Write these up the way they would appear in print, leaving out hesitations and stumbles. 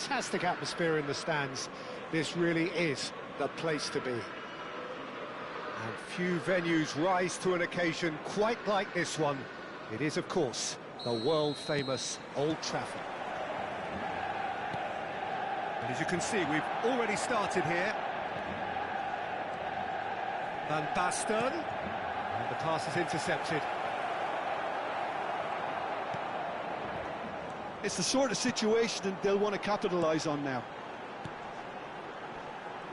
fantastic atmosphere in the stands. This really is the place to be. And few venues rise to an occasion quite like this one. It is, of course, the world-famous Old Trafford. And as you can see, we've already started here. Van Basten, and the pass is intercepted. It's the sort of situation they'll want to capitalise on now.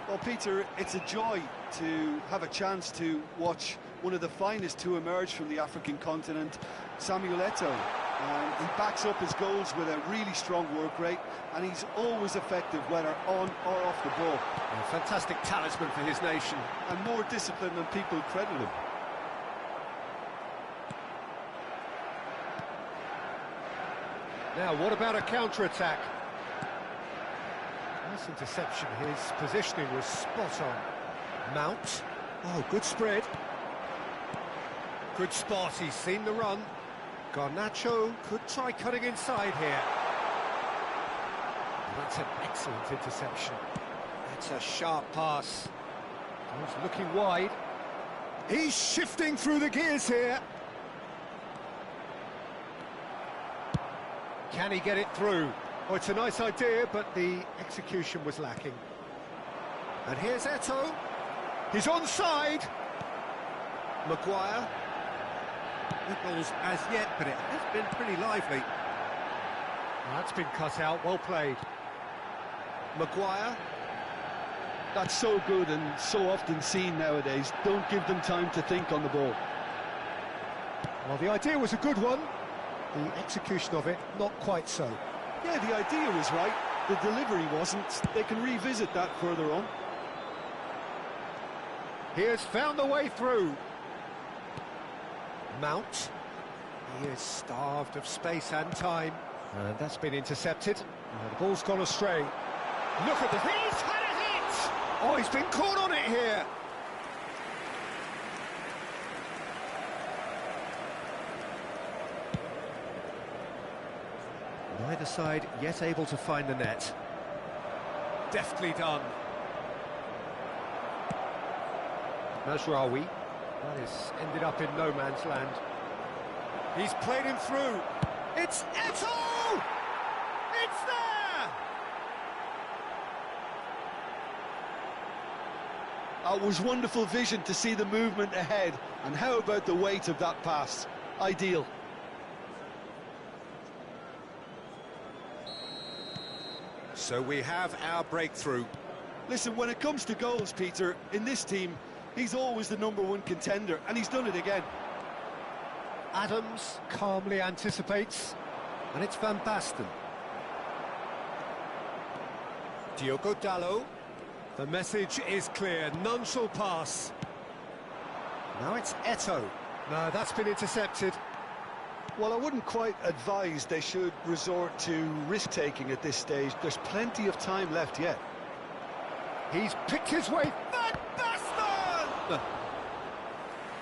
Well, Peter, it's a joy to have a chance to watch one of the finest to emerge from the African continent, Samuel Eto'o. He backs up his goals with a really strong work rate, and he's always effective, whether on or off the ball. A fantastic talisman for his nation. And more discipline than people credit him. Now, what about a counter-attack? Nice interception. His positioning was spot on. Mount. Oh, good spread. Good spot. He's seen the run. Garnacho could try cutting inside here. That's an excellent interception. That's a sharp pass. He's looking wide. He's shifting through the gears here. Can he get it through? Oh, it's a nice idea, but the execution was lacking. And here's Eto'o. He's onside. Maguire. No goals as yet, but it has been pretty lively. That's been cut out, well played. Maguire. That's so good and so often seen nowadays. Don't give them time to think on the ball. Well, the idea was a good one. The execution of it, not quite so. Yeah, the idea was right. The delivery wasn't. They can revisit that further on. He has found the way through. Mount. He is starved of space and time. And that's been intercepted. The ball's gone astray. Look at this. He's had a hit! Oh, he's been caught on it here. Neither side yet able to find the net. Deftly done. Mazraoui. That has ended up in no man's land. He's played him through. It's Eto'o! It's there! It was wonderful vision to see the movement ahead. And how about the weight of that pass? Ideal. So we have our breakthrough. Listen, when it comes to goals, Peter, in this team, he's always the #1 contender, and he's done it again. Adams calmly anticipates, and it's Van Basten. Diogo Dalot. The message is clear, none shall pass. Now it's Eto'o. No, that's been intercepted. Well, I wouldn't quite advise they should resort to risk-taking at this stage. There's plenty of time left yet. He's picked his way. Van Basten!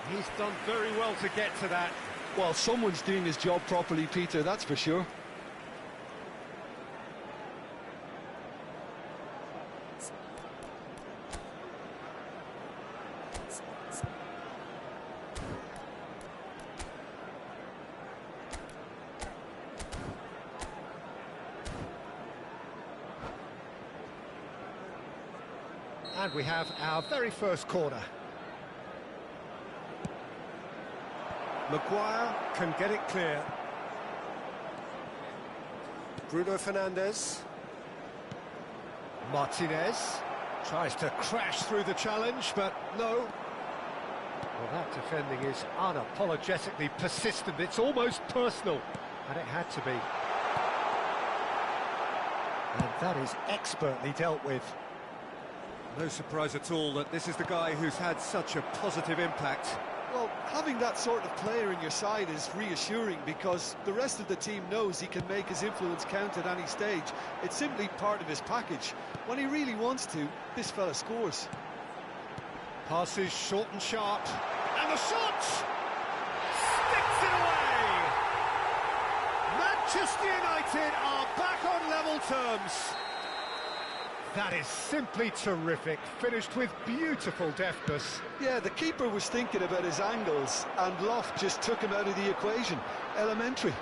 He's done very well to get to that. Well, someone's doing his job properly, Peter, that's for sure. And we have our very first corner. Maguire can get it clear. Bruno Fernandes. Martinez tries to crash through the challenge, but no. Well, that defending is unapologetically persistent. It's almost personal, and it had to be. And that is expertly dealt with. No surprise at all that this is the guy who's had such a positive impact. Well, having that sort of player in your side is reassuring because the rest of the team knows he can make his influence count at any stage. It's simply part of his package. When he really wants to, this fella scores. Passes short and sharp. And the shot! Sticks it away! Manchester United are back on level terms. That is simply terrific, finished with beautiful deftness. Yeah, the keeper was thinking about his angles, and Loft just took him out of the equation. Elementary.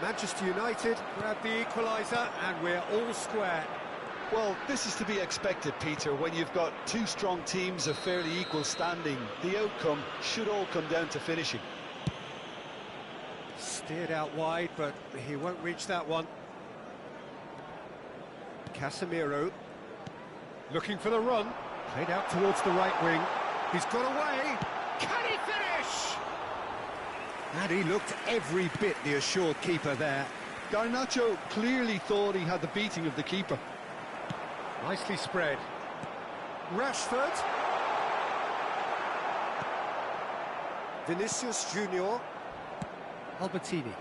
Manchester United grab the equaliser, and we're all square. Well, this is to be expected, Peter, when you've got two strong teams of fairly equal standing. The outcome should all come down to finishing. Steered out wide, but he won't reach that one. Casemiro, looking for the run, played out towards the right wing. He's got away. Can he finish? And he looked every bit the assured keeper there. Garnacho clearly thought he had the beating of the keeper. Nicely spread. Rashford. Vinicius Junior. Albertini.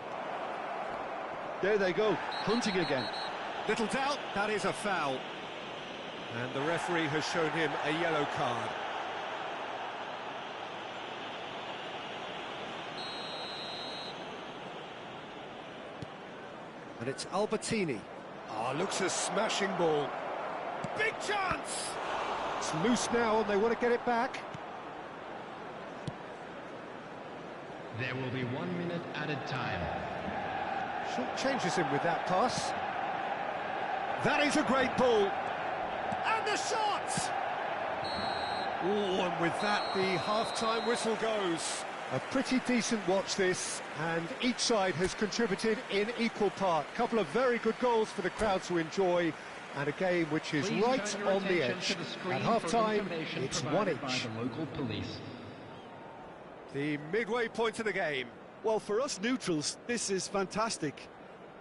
There they go, hunting again. Little doubt, that is a foul. And the referee has shown him a yellow card. And it's Albertini. Ah, looks a smashing ball. Big chance! It's loose now and they want to get it back. There will be 1 minute added time. Short changes him with that pass. That is a great ball. And the shot! Oh, and with that, the half-time whistle goes. A pretty decent watch this, and each side has contributed in equal part. Couple of very good goals for the crowd to enjoy, and a game which is Please right turn your on the attention edge. to the screen At for half-time, information it's provided 1 each. by the local police. The midway point of the game. Well, for us neutrals, this is fantastic.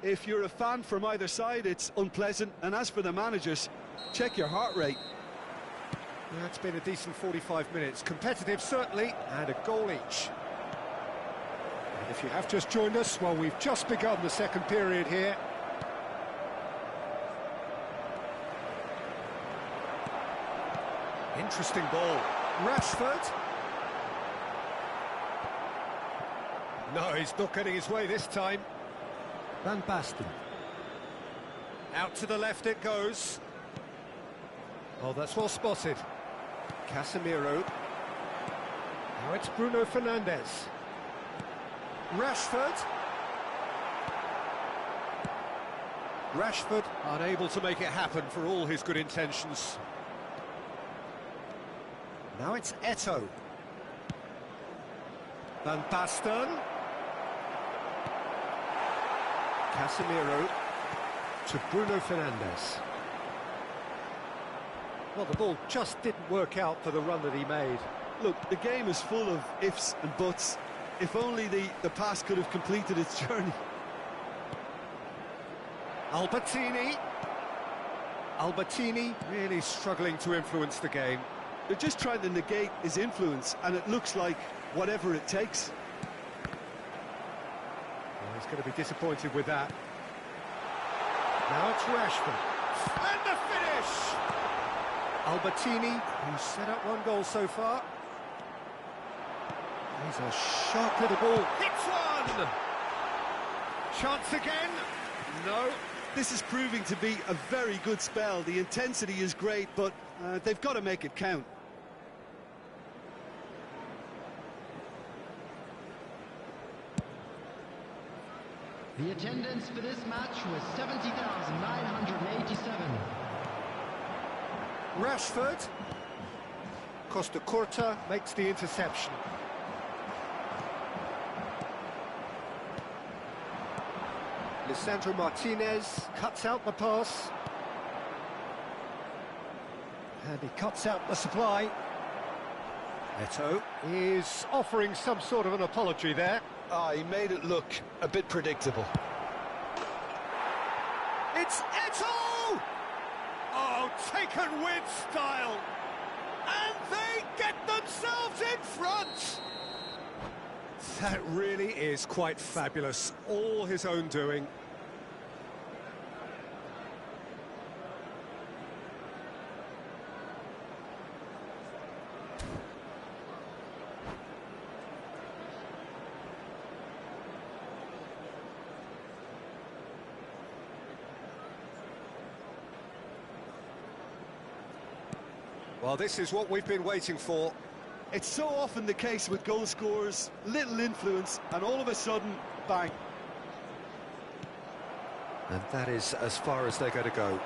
If you're a fan from either side, it's unpleasant. And as for the managers, check your heart rate. That's been a decent 45 minutes. Competitive, certainly, and a goal each. And if you have just joined us, well, we've just begun the second period here. Interesting ball. Rashford. No, he's not getting his way this time. Van Basten. Out to the left it goes. Oh, that's well spotted. Casemiro. Now it's Bruno Fernandes. Rashford. Rashford unable to make it happen for all his good intentions. Now it's Eto'o. Van Basten. Casemiro to Bruno Fernandes. Well, the ball just didn't work out for the run that he made. Look, the game is full of ifs and buts. If only the pass could have completed its journey. Albertini. Albertini really struggling to influence the game. They're just trying to negate his influence, and it looks like whatever it takes. Well, he's going to be disappointed with that. Now it's Rashford. And the finish! Albertini, who's set up 1 goal so far. He's a sharp little ball. Hits one! Chance again? No. This is proving to be a very good spell. The intensity is great, but they've got to make it count. The attendance for this match was 70,987. Rashford. Costa Curta makes the interception. Lisandro Martinez cuts out the pass. And he cuts out the supply. Eto'o is offering some sort of an apology there. He made it look a bit predictable. It's Eto'o! Oh, taken with style. And they get themselves in front. That really is quite fabulous. All his own doing. Well, this is what we've been waiting for. It's so often the case with goal scorers, little influence, and all of a sudden, bang. And that is as far as they're going to go.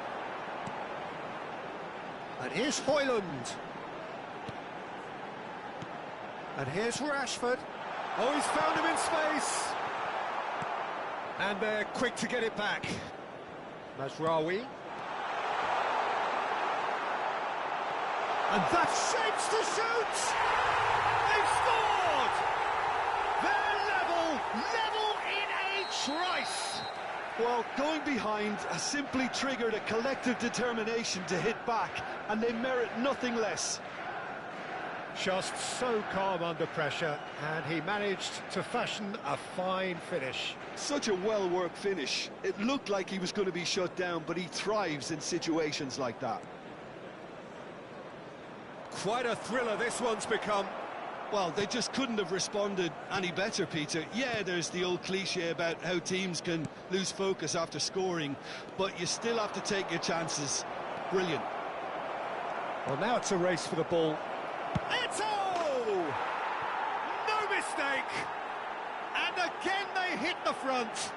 And here's Højlund. And here's Rashford. Oh, he's found him in space. And they're quick to get it back. Mazraoui. And that shapes to shoot! They've scored! They're level in a trice! Well, going behind has simply triggered a collective determination to hit back, and they merit nothing less. Just so calm under pressure, and he managed to fashion a fine finish. Such a well-worked finish. It looked like he was going to be shut down, but he thrives in situations like that. Quite a thriller this one's become. Well, they just couldn't have responded any better, Peter. Yeah, there's the old cliche about how teams can lose focus after scoring, but you still have to take your chances. Brilliant. Well, now it's a race for the ball. Eto'o! No mistake! And again they hit the front.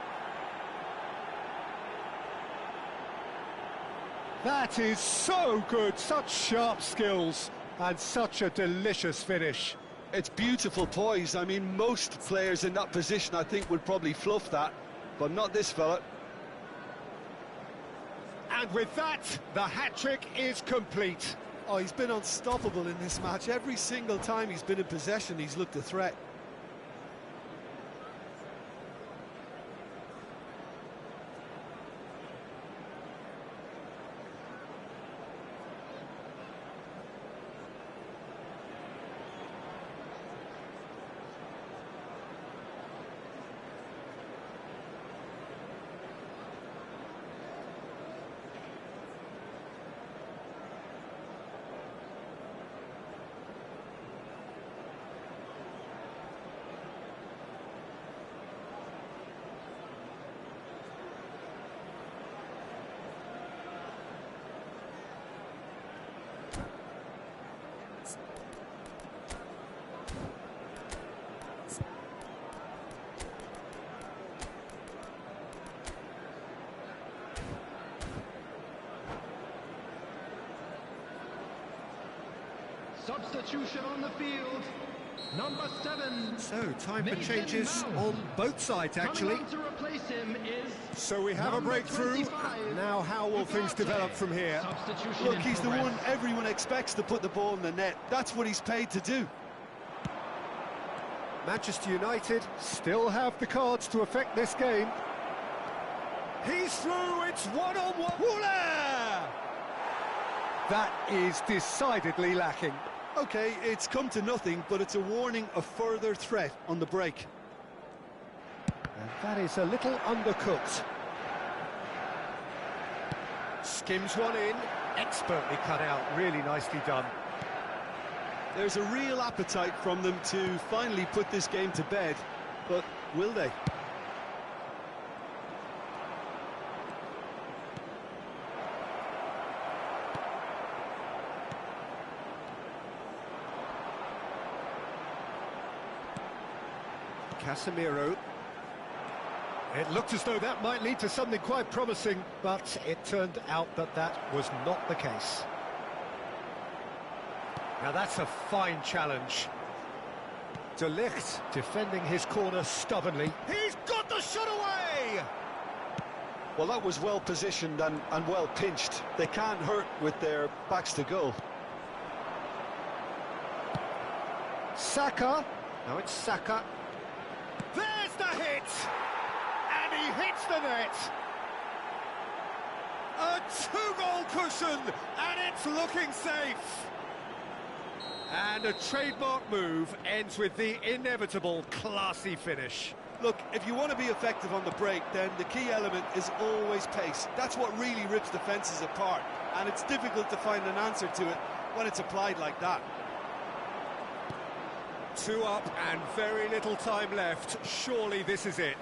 That is so good, such sharp skills, and such a delicious finish. It's beautiful poise. I mean, most players in that position, I think, would probably fluff that, but not this fella. And with that, the hat-trick is complete. Oh, he's been unstoppable in this match. Every single time he's been in possession, he's looked a threat. Substitution on the field. Number 7. So, time for Mason changes Mount. on both sides, actually. Coming on to replace him is So we have a number breakthrough. 25. Now, how will things develop from here? Substitution Look, in he's the progress. one everyone expects to put the ball in the net. That's what he's paid to do. Manchester United still have the cards to affect this game. He's through, it's one-on-one. Woola! That is decidedly lacking. Okay, it's come to nothing, but it's a warning of further threat on the break. And that is a little undercooked. Skims one in, expertly cut out, really nicely done. There's a real appetite from them to finally put this game to bed, but will they? Casemiro. It looked as though that might lead to something quite promising, but it turned out that that was not the case. Now that's a fine challenge. De Ligt defending his corner stubbornly. He's got the shot away! Well, that was well positioned and well pinched. They can't hurt with their backs to goal. Saka. Now it's Saka. There's the hit! And he hits the net! A two-goal cushion, and it's looking safe! And a trademark move ends with the inevitable classy finish. Look, if you want to be effective on the break, then the key element is always pace. That's what really rips defences apart, and it's difficult to find an answer to it when it's applied like that. 2 up and very little time left. Surely this is it.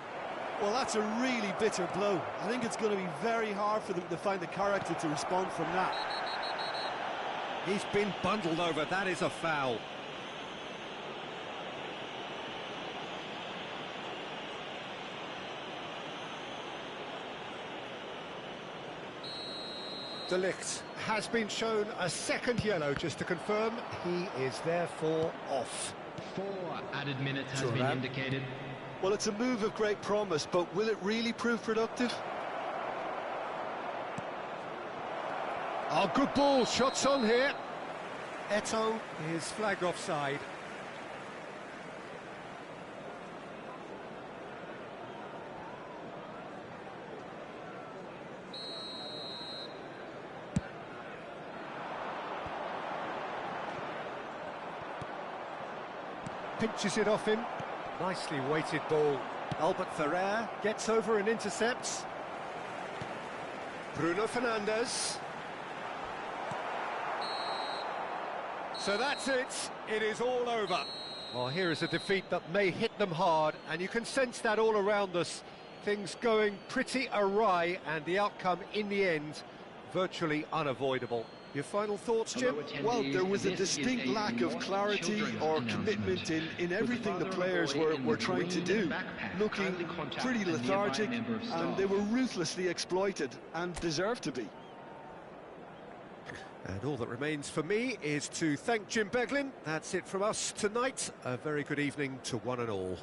Well, that's a really bitter blow. I think it's going to be very hard for them to find the character to respond from that. He's been bundled over, that is a foul. De Ligt has been shown a second yellow, just to confirm. He is therefore off. 4 added minutes has been Thuram. indicated. Well, it's a move of great promise, but will it really prove productive? Oh, good ball, shots on here. Eto'o is flagged offside. Pinches it off him. Nicely weighted ball. Albert Ferrer gets over and intercepts. Bruno Fernandes. So that's it. It is all over. Well, here is a defeat that may hit them hard, and you can sense that all around us. Things going pretty awry, and the outcome in the end virtually unavoidable. Your final thoughts, Jim? Well, there was a distinct lack of clarity or commitment in everything the players were trying to do. Looking pretty lethargic, and they were ruthlessly exploited, and deserved to be. And all that remains for me is to thank Jim Beglin. That's it from us tonight. A very good evening to one and all.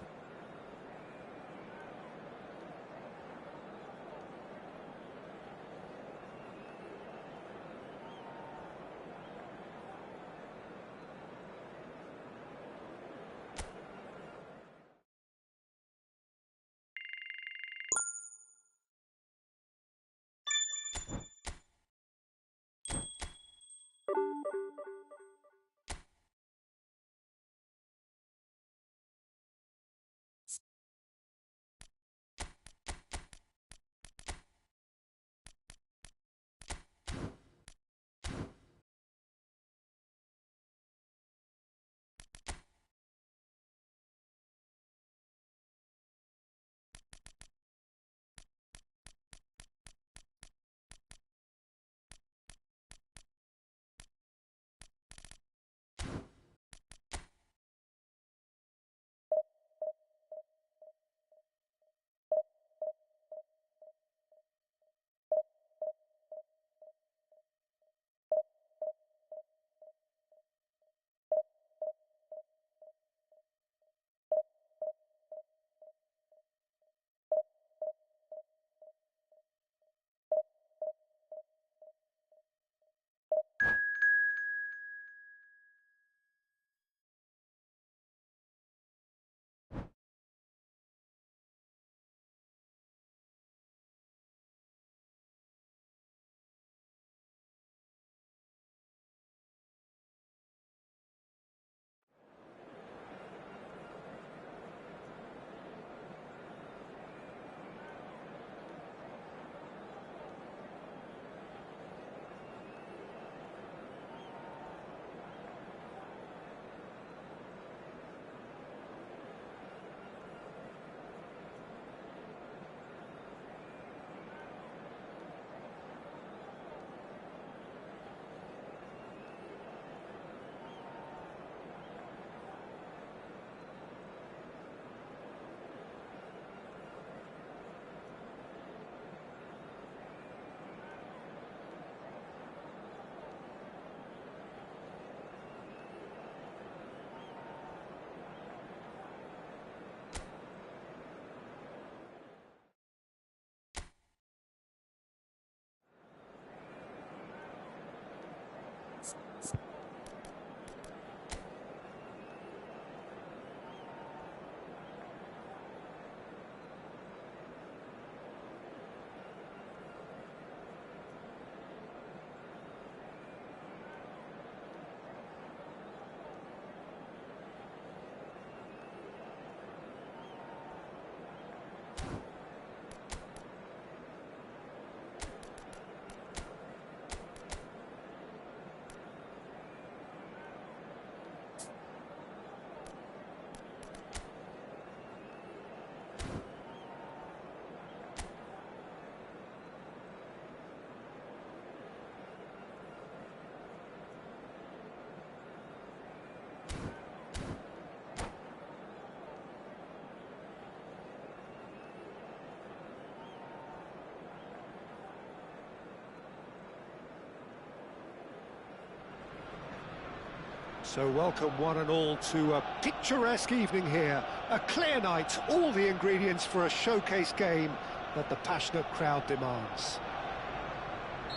So welcome one and all to a picturesque evening here. A clear night, all the ingredients for a showcase game that the passionate crowd demands.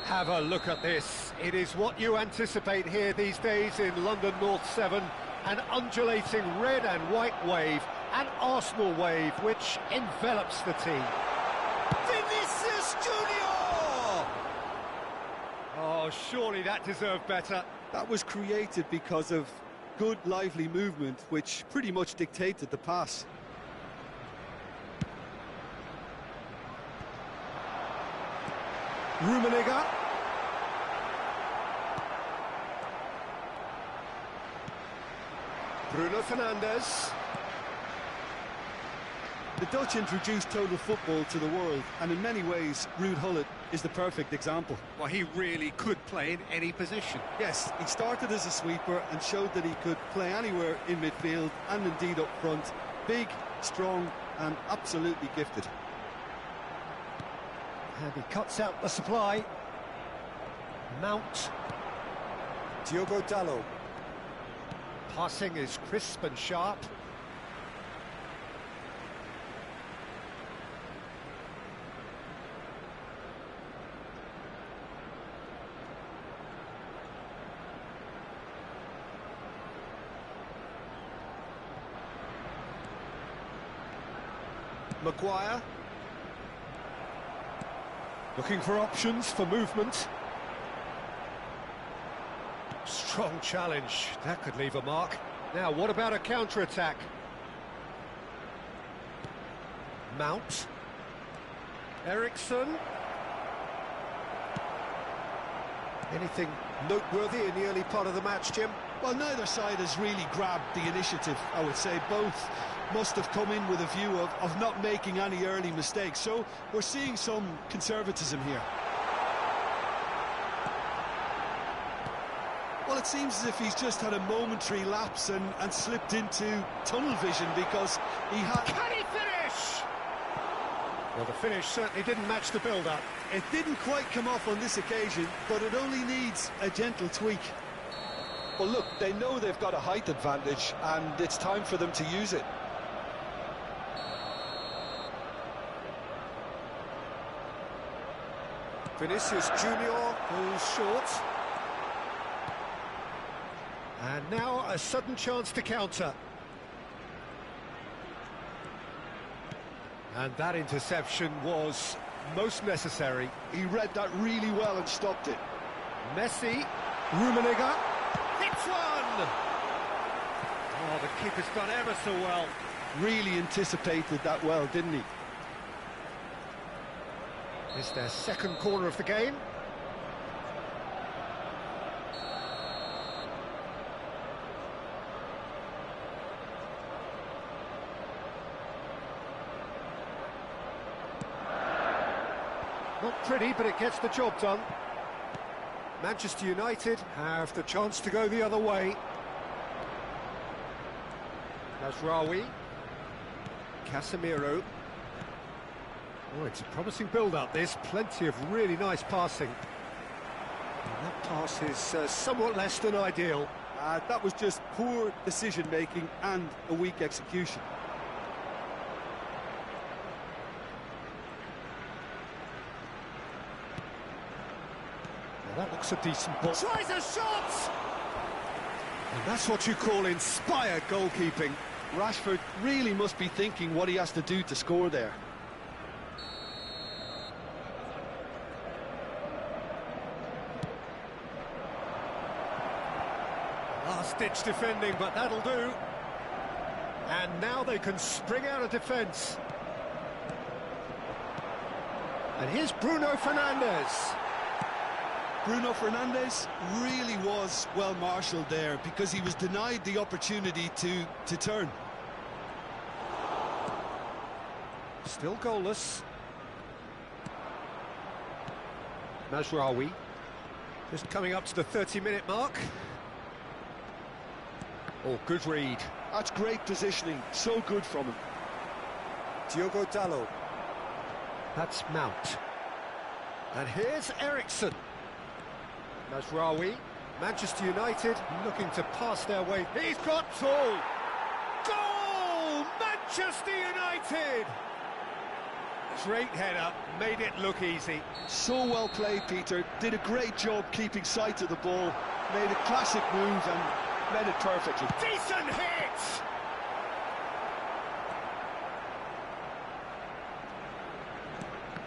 Have a look at this. It is what you anticipate here these days in London North 7. An undulating red and white wave, an Arsenal wave which envelops the team. Vinicius Junior! Oh, surely that deserved better. That was created because of good, lively movement, which pretty much dictated the pass. Rummenigge. Bruno Fernandes. The Dutch introduced total football to the world, and in many ways, Ruud Gullit is the perfect example. Well, he really could play in any position. Yes, he started as a sweeper and showed that he could play anywhere in midfield and indeed up front. Big, strong and absolutely gifted. And he cuts out the supply. Mount. Diogo Dalot. Passing is crisp and sharp. Maguire. Looking for options for movement. Strong challenge. That could leave a mark. Now, what about a counter-attack? Mount. Ericsson. Anything noteworthy in the early part of the match, Jim? Well, neither side has really grabbed the initiative, I would say. Both must have come in with a view of not making any early mistakes. So we're seeing some conservatism here. Well, it seems as if he's just had a momentary lapse and slipped into tunnel vision because he had... Can he finish? Well, the finish certainly didn't match the build-up. It didn't quite come off on this occasion, but it only needs a gentle tweak. Well, look, they know they've got a height advantage, and it's time for them to use it. Vinicius Junior goes short. And now a sudden chance to counter. And that interception was most necessary. He read that really well and stopped it. Messi, Rummenigge, hits one! Oh, the keeper's done ever so well. Really anticipated that well, didn't he? It's their second corner of the game. Not pretty, but it gets the job done. Manchester United have the chance to go the other way. Mazraoui. Casemiro. Oh, it's a promising build-up, this. Plenty of really nice passing. And that pass is somewhat less than ideal. That was just poor decision-making and a weak execution. That looks a decent ball. Tries a shot! And that's what you call inspired goalkeeping. Rashford really must be thinking what he has to do to score there. Last-ditch defending, but that'll do. And now they can spring out of defence. And here's Bruno Fernandes. Bruno Fernandes really was well marshalled there because he was denied the opportunity to turn. Still goalless. Mazraoui just coming up to the 30-minute mark. Oh, good read. That's great positioning, so good from him. Diogo Dalot. That's Mount. And here's Ericsson. Mazraoui, Manchester United looking to pass their way. He's got tall. Goal! Manchester United! Great header, made it look easy. So well played, Peter. Did a great job keeping sight of the ball. Made a classic move and led it perfectly. Decent hit!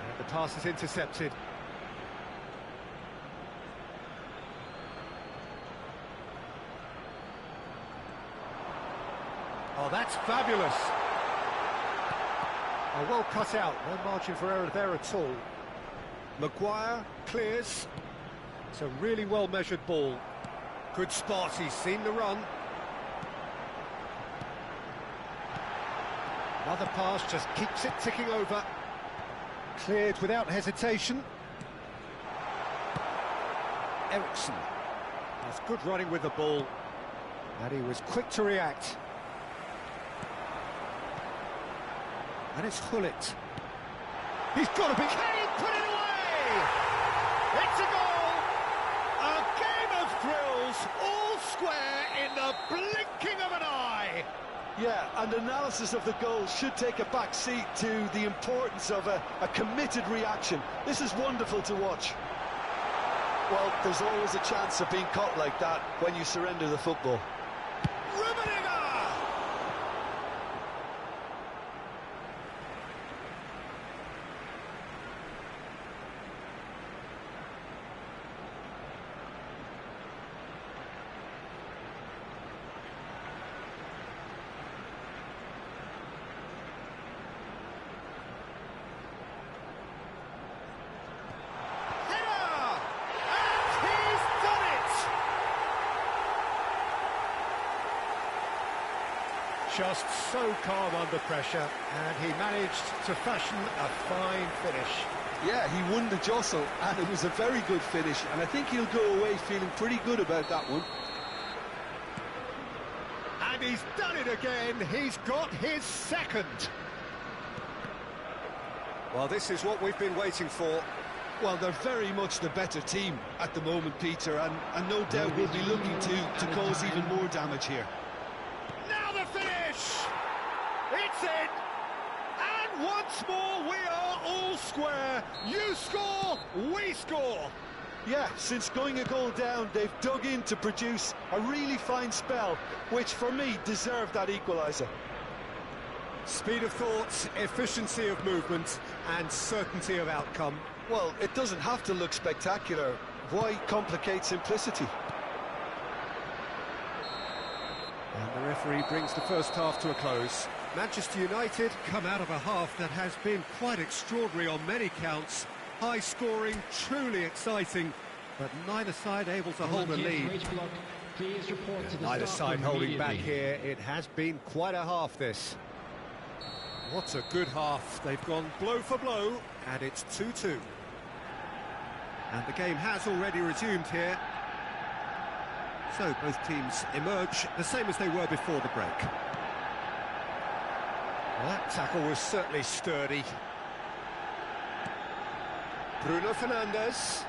And the pass is intercepted. Oh, that's fabulous. Oh, well cut out, no margin for error there at all. Maguire clears. It's a really well-measured ball. Good spot, he's seen the run. Another pass just keeps it ticking over. Cleared without hesitation. Eriksson. That's good running with the ball. And he was quick to react. And it's Hullet. He's got to be... Can he put it away? It's a goal! A game of thrills, all square in the blinking of an eye. Yeah, and analysis of the goal should take a back seat to the importance of a committed reaction. This is wonderful to watch. Well, there's always a chance of being caught like that when you surrender the football. Rummenigge! Just so calm under pressure, and he managed to fashion a fine finish. Yeah, he won the jostle, and it was a very good finish, and I think he'll go away feeling pretty good about that one. And he's done it again, he's got his second. Well, this is what we've been waiting for. Well, they're very much the better team at the moment, Peter, and no doubt will be looking to cause even more damage here. Now the finish! It's in! And once more we are all square. You score, we score. Yeah, since going a goal down, they've dug in to produce a really fine spell, which for me deserved that equaliser. Speed of thought, efficiency of movement, and certainty of outcome. Well, it doesn't have to look spectacular. Why complicate simplicity? And the referee brings the first half to a close. Manchester United come out of a half that has been quite extraordinary on many counts. High scoring, truly exciting, but neither side able to hold a lead. Neither side holding back here. It has been quite a half, this. What a good half. They've gone blow for blow, and it's 2-2. And the game has already resumed here. So both teams emerge the same as they were before the break. Well, that tackle was certainly sturdy. Bruno Fernandes.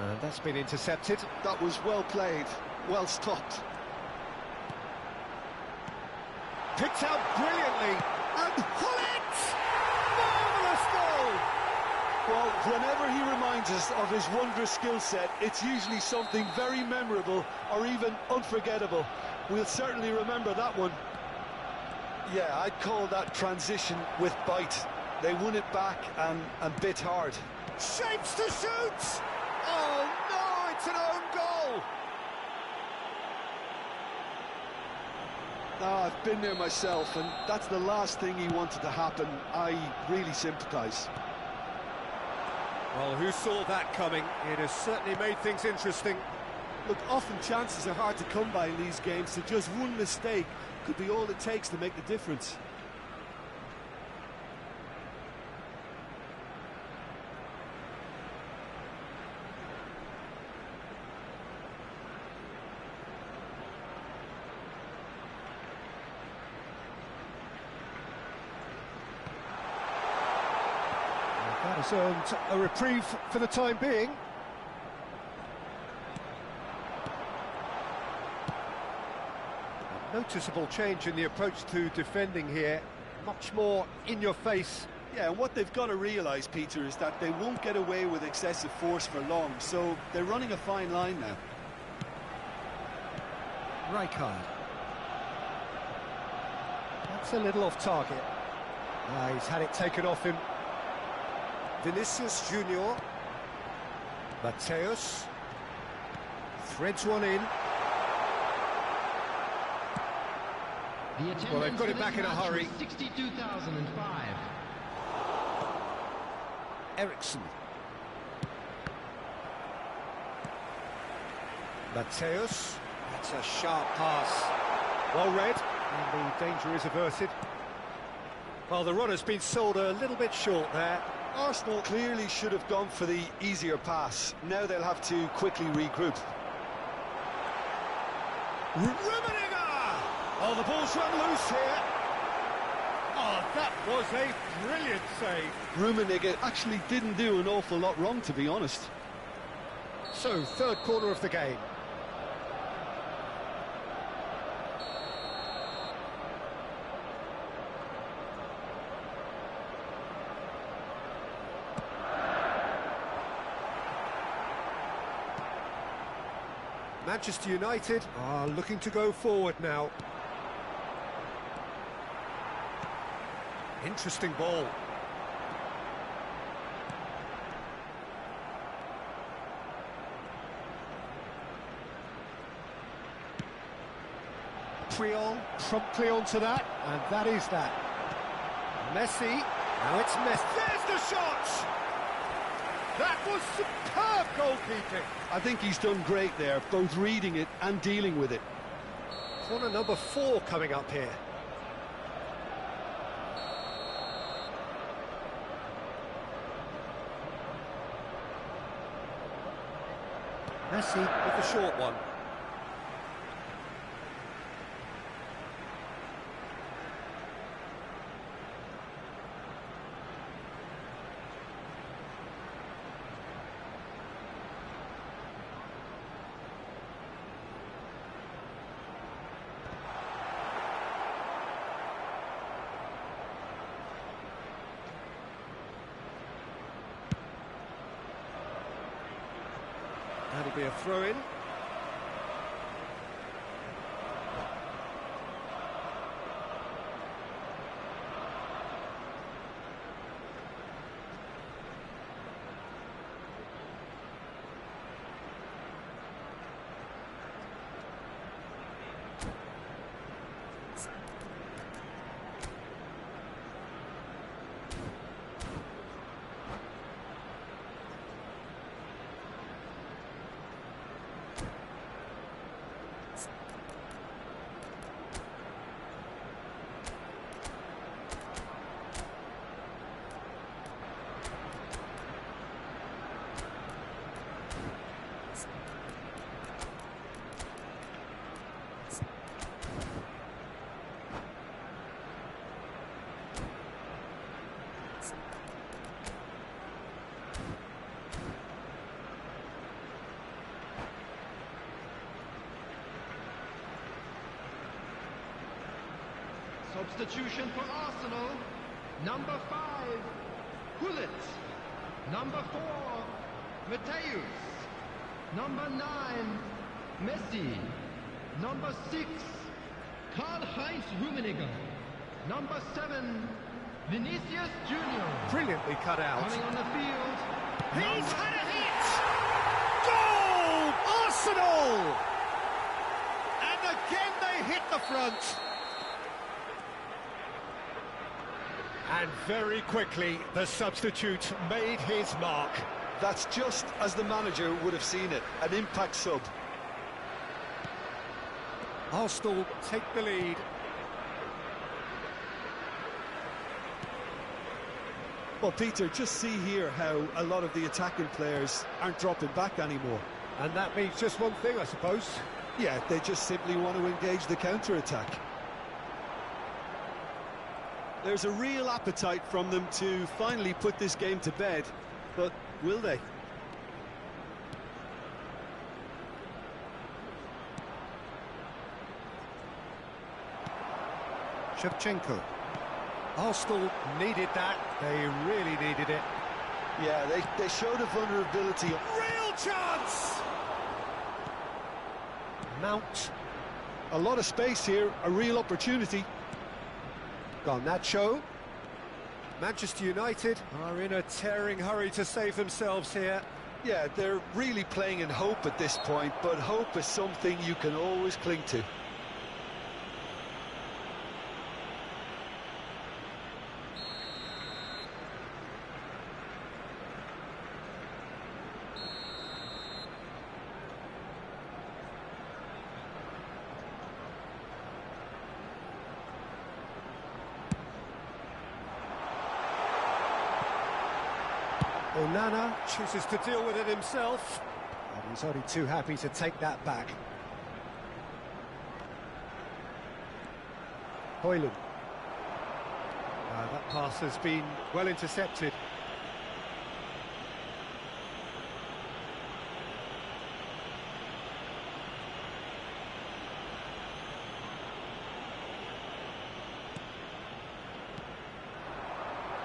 And that's been intercepted. That was well played, well stopped. Picked out brilliantly. And Hullet! Marvellous goal! Well, whenever he reminds us of his wondrous skill set, it's usually something very memorable or even unforgettable. We'll certainly remember that one. Yeah, I'd call that transition with bite. They won it back and bit hard. Shapes to shoot! Oh no, it's an own goal! I've been there myself, and that's the last thing he wanted to happen. I really sympathise. Well, who saw that coming? It has certainly made things interesting. Look, often chances are hard to come by in these games, so just one mistake could be all it takes to make the difference. That has earned a reprieve for the time being. Noticeable change in the approach to defending here. Much more in your face. Yeah, and what they've got to realise, Peter, is that they won't get away with excessive force for long, so they're running a fine line now. Rijkaard. That's a little off target. He's had it taken off him. Vinicius Junior. Mateus. Threads one in. The Well, they've got it attendance back for in a this match hurry. was 62,005. Eriksson. Mateus. That's a sharp pass. Well read, and the danger is averted. Well, the runner's been sold a little bit short there. Arsenal clearly should have gone for the easier pass. Now they'll have to quickly regroup. Rummenigge! Oh, the ball's run loose here. Oh, that was a brilliant save. Rummenigge actually didn't do an awful lot wrong, to be honest. So, third corner of the game. Manchester United are looking to go forward now. Interesting ball. Puyol promptly onto that, and that is that. Messi, now it's Messi. There's the shot! That was superb goalkeeping. I think he's done great there, both reading it and dealing with it. Corner number 4 coming up here. Messi with the short one. That'll be a throw-in. Substitution for Arsenal. Number 5, Gullit. Number 4, Mateus. Number 9, Messi. Number 6, Karl-Heinz Rummenigge. Number 7, Vinicius Junior. Brilliantly cut out. Coming on the field. He's had a hit! Goal! Arsenal! And again they hit the front. And very quickly, the substitute made his mark. That's just as the manager would have seen it, an impact sub. Arsenal take the lead. Well, Peter, just see here how a lot of the attacking players aren't dropping back anymore. And that means just one thing, I suppose. Yeah, they just simply want to engage the counter-attack. There's a real appetite from them to finally put this game to bed, but will they? Shevchenko. Arsenal needed that. They really needed it. Yeah, they showed a vulnerability. Real chance! Mount. A lot of space here, a real opportunity. Garnacho. Manchester United are in a tearing hurry to save themselves here. Yeah, they're really playing in hope at this point, but hope is something you can always cling to. Onana chooses to deal with it himself, and he's only too happy to take that back. Højlund. That pass has been well intercepted.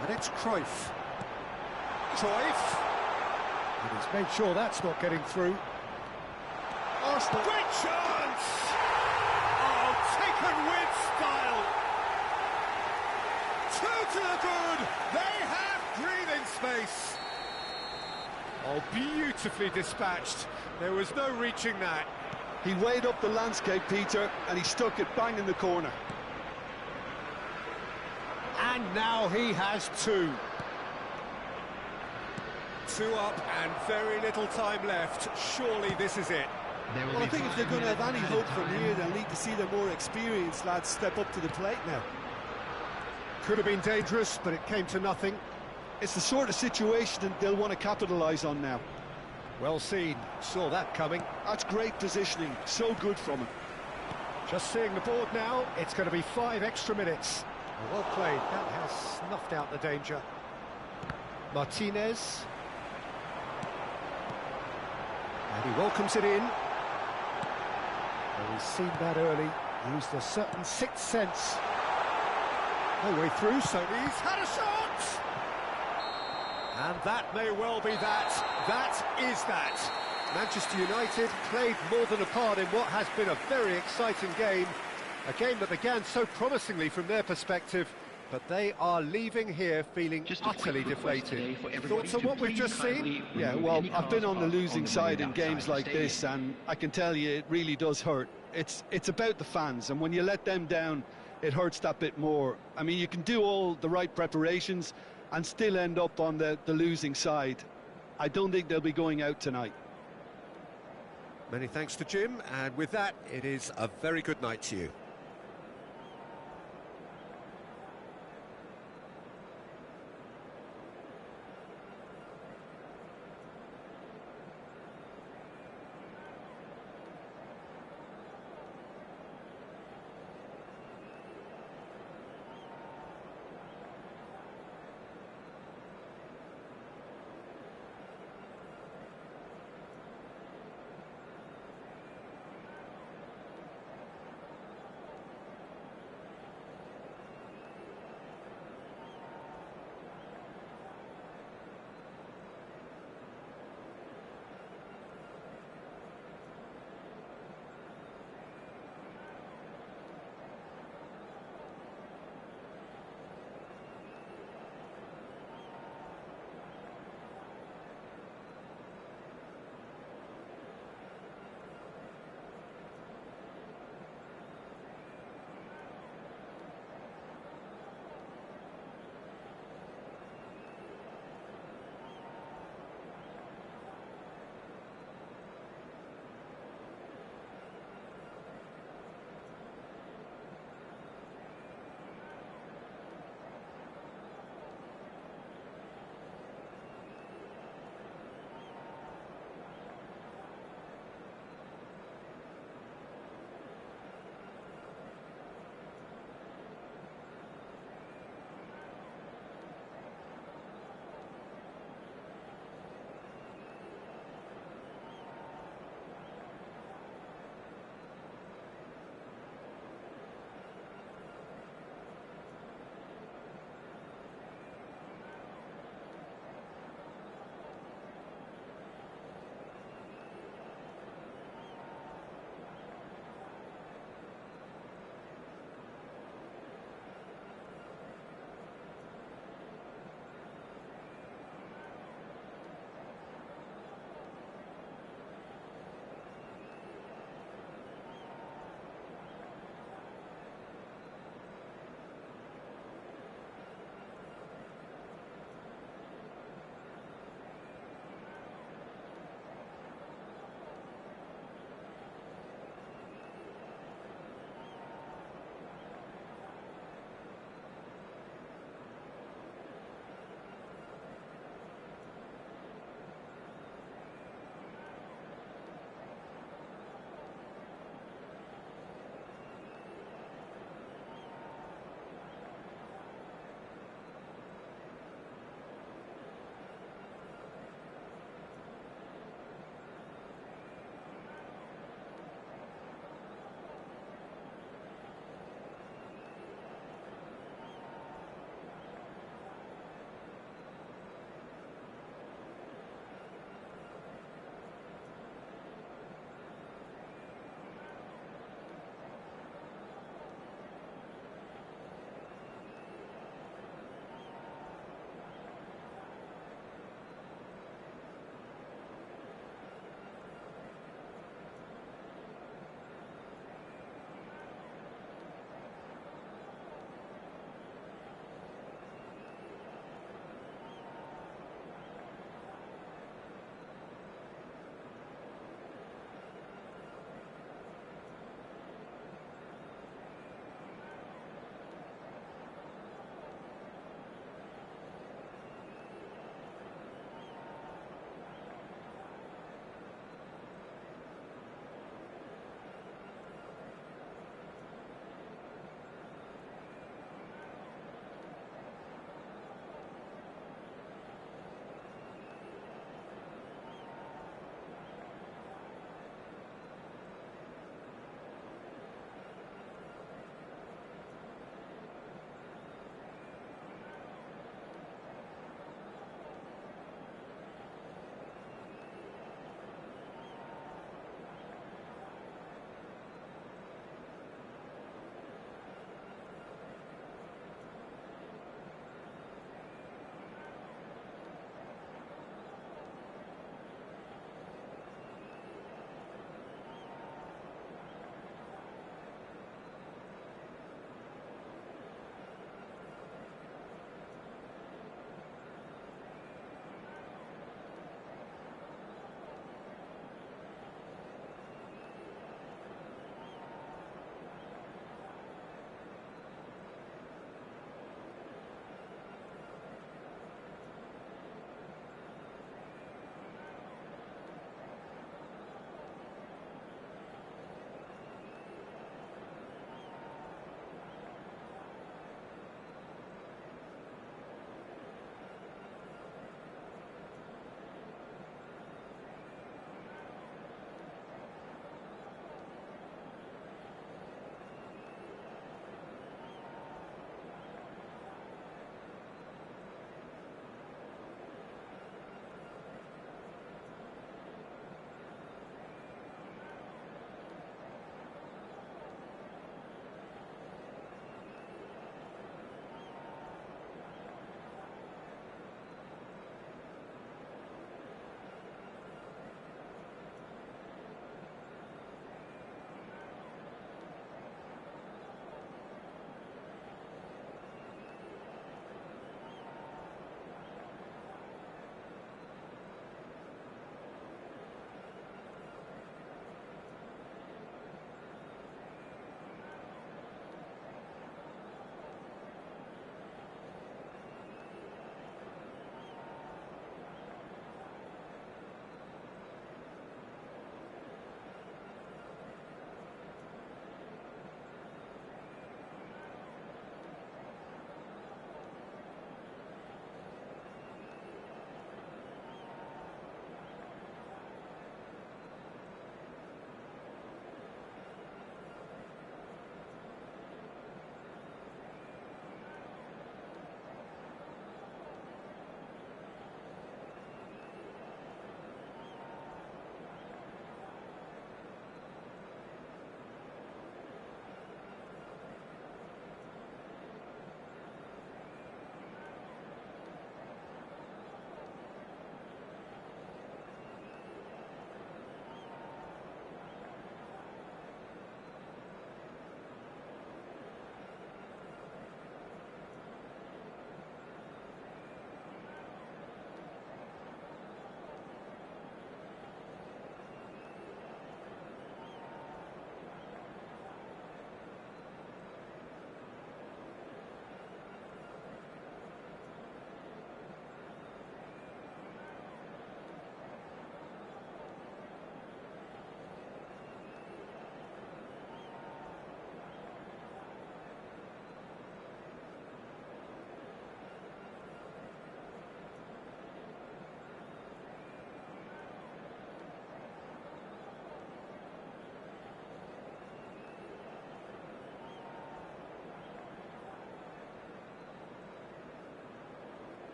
And it's Cruyff. Cruyff. And he's made sure that's not getting through. Arsenal. Great chance! Oh, taken with style. Two to the good. They have breathing space. Oh, beautifully dispatched. There was no reaching that. He weighed up the landscape, Peter, and he stuck it bang in the corner. And now he has two. Two up and very little time left. Surely this is it. Well, I think if they're going to have any hope from here, they'll need to see their more experienced lads step up to the plate now. Could have been dangerous, but it came to nothing. It's the sort of situation that they'll want to capitalise on now. Well seen. Saw that coming. That's great positioning. So good from him. Just seeing the board now, it's going to be 5 extra minutes. Well played. That has snuffed out the danger. Martinez. And he welcomes it in. Well, he's seen that early. Used a certain sixth sense. No way through, so he's had a shot! And that may well be that. That is that. Manchester United played more than a part in what has been a very exciting game. A game that began so promisingly from their perspective, but they are leaving here feeling utterly deflated. Thoughts on what we've just seen? Yeah, well, I've been on the losing side in games like this, and I can tell you it really does hurt. It's about the fans, and when you let them down, it hurts that bit more. I mean, you can do all the right preparations and still end up on the losing side. I don't think they'll be going out tonight. Many thanks to Jim, and with that, it is a very good night to you.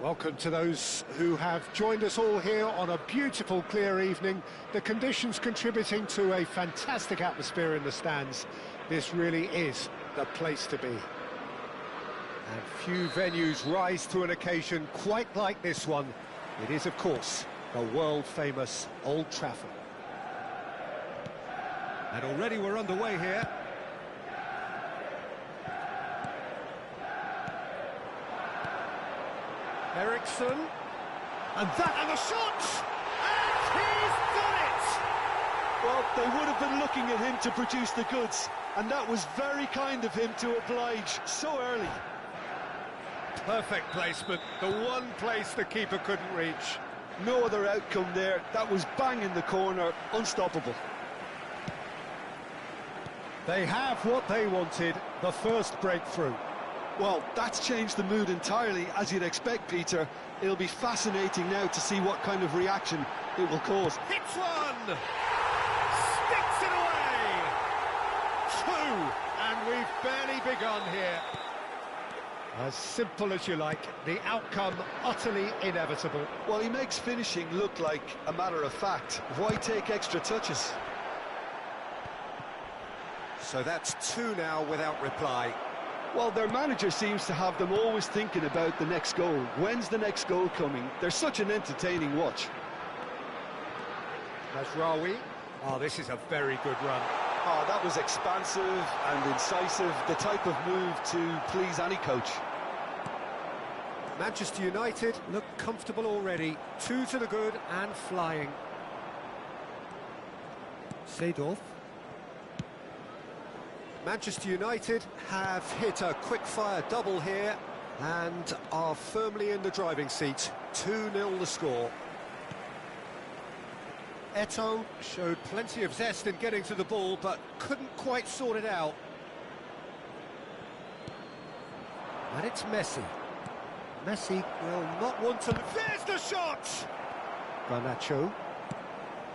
Welcome to those who have joined us all here on a beautiful, clear evening. The conditions contributing to a fantastic atmosphere in the stands. This really is the place to be. And few venues rise to an occasion quite like this one. It is, of course, the world-famous Old Trafford. And already we're underway here. Eriksen, and the shot! And he's done it! Well, they would have been looking at him to produce the goods, and that was very kind of him to oblige so early. Perfect placement, the one place the keeper couldn't reach. No other outcome there. That was bang in the corner, unstoppable. They have what they wanted, the first breakthrough. Well, that's changed the mood entirely, as you'd expect, Peter. It'll be fascinating now to see what kind of reaction it will cause. Hits one! Sticks it away! Two! And we've barely begun here. As simple as you like, the outcome utterly inevitable. Well, he makes finishing look like a matter of fact. Why take extra touches? So that's two now without reply. Well, their manager seems to have them always thinking about the next goal. When's the next goal coming? They're such an entertaining watch. Mazraoui. Oh, this is a very good run. Oh, that was expansive and incisive, the type of move to please any coach. Manchester United look comfortable already. Two to the good and flying. Seedorf. Manchester United have hit a quick-fire double here and are firmly in the driving seat. 2-0 the score. Eto'o showed plenty of zest in getting to the ball, but couldn't quite sort it out. And it's Messi. Messi will not want to... There's the shot! Garnacho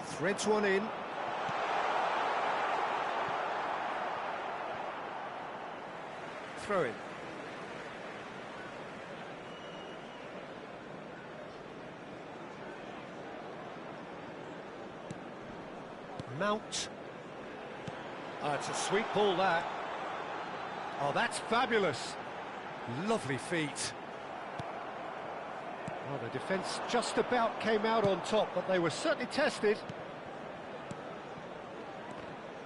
threads one in. Throw in. Mount. Oh, it's a sweet ball, that. Oh, that's fabulous. Lovely feet. Well, the defence just about came out on top, but they were certainly tested.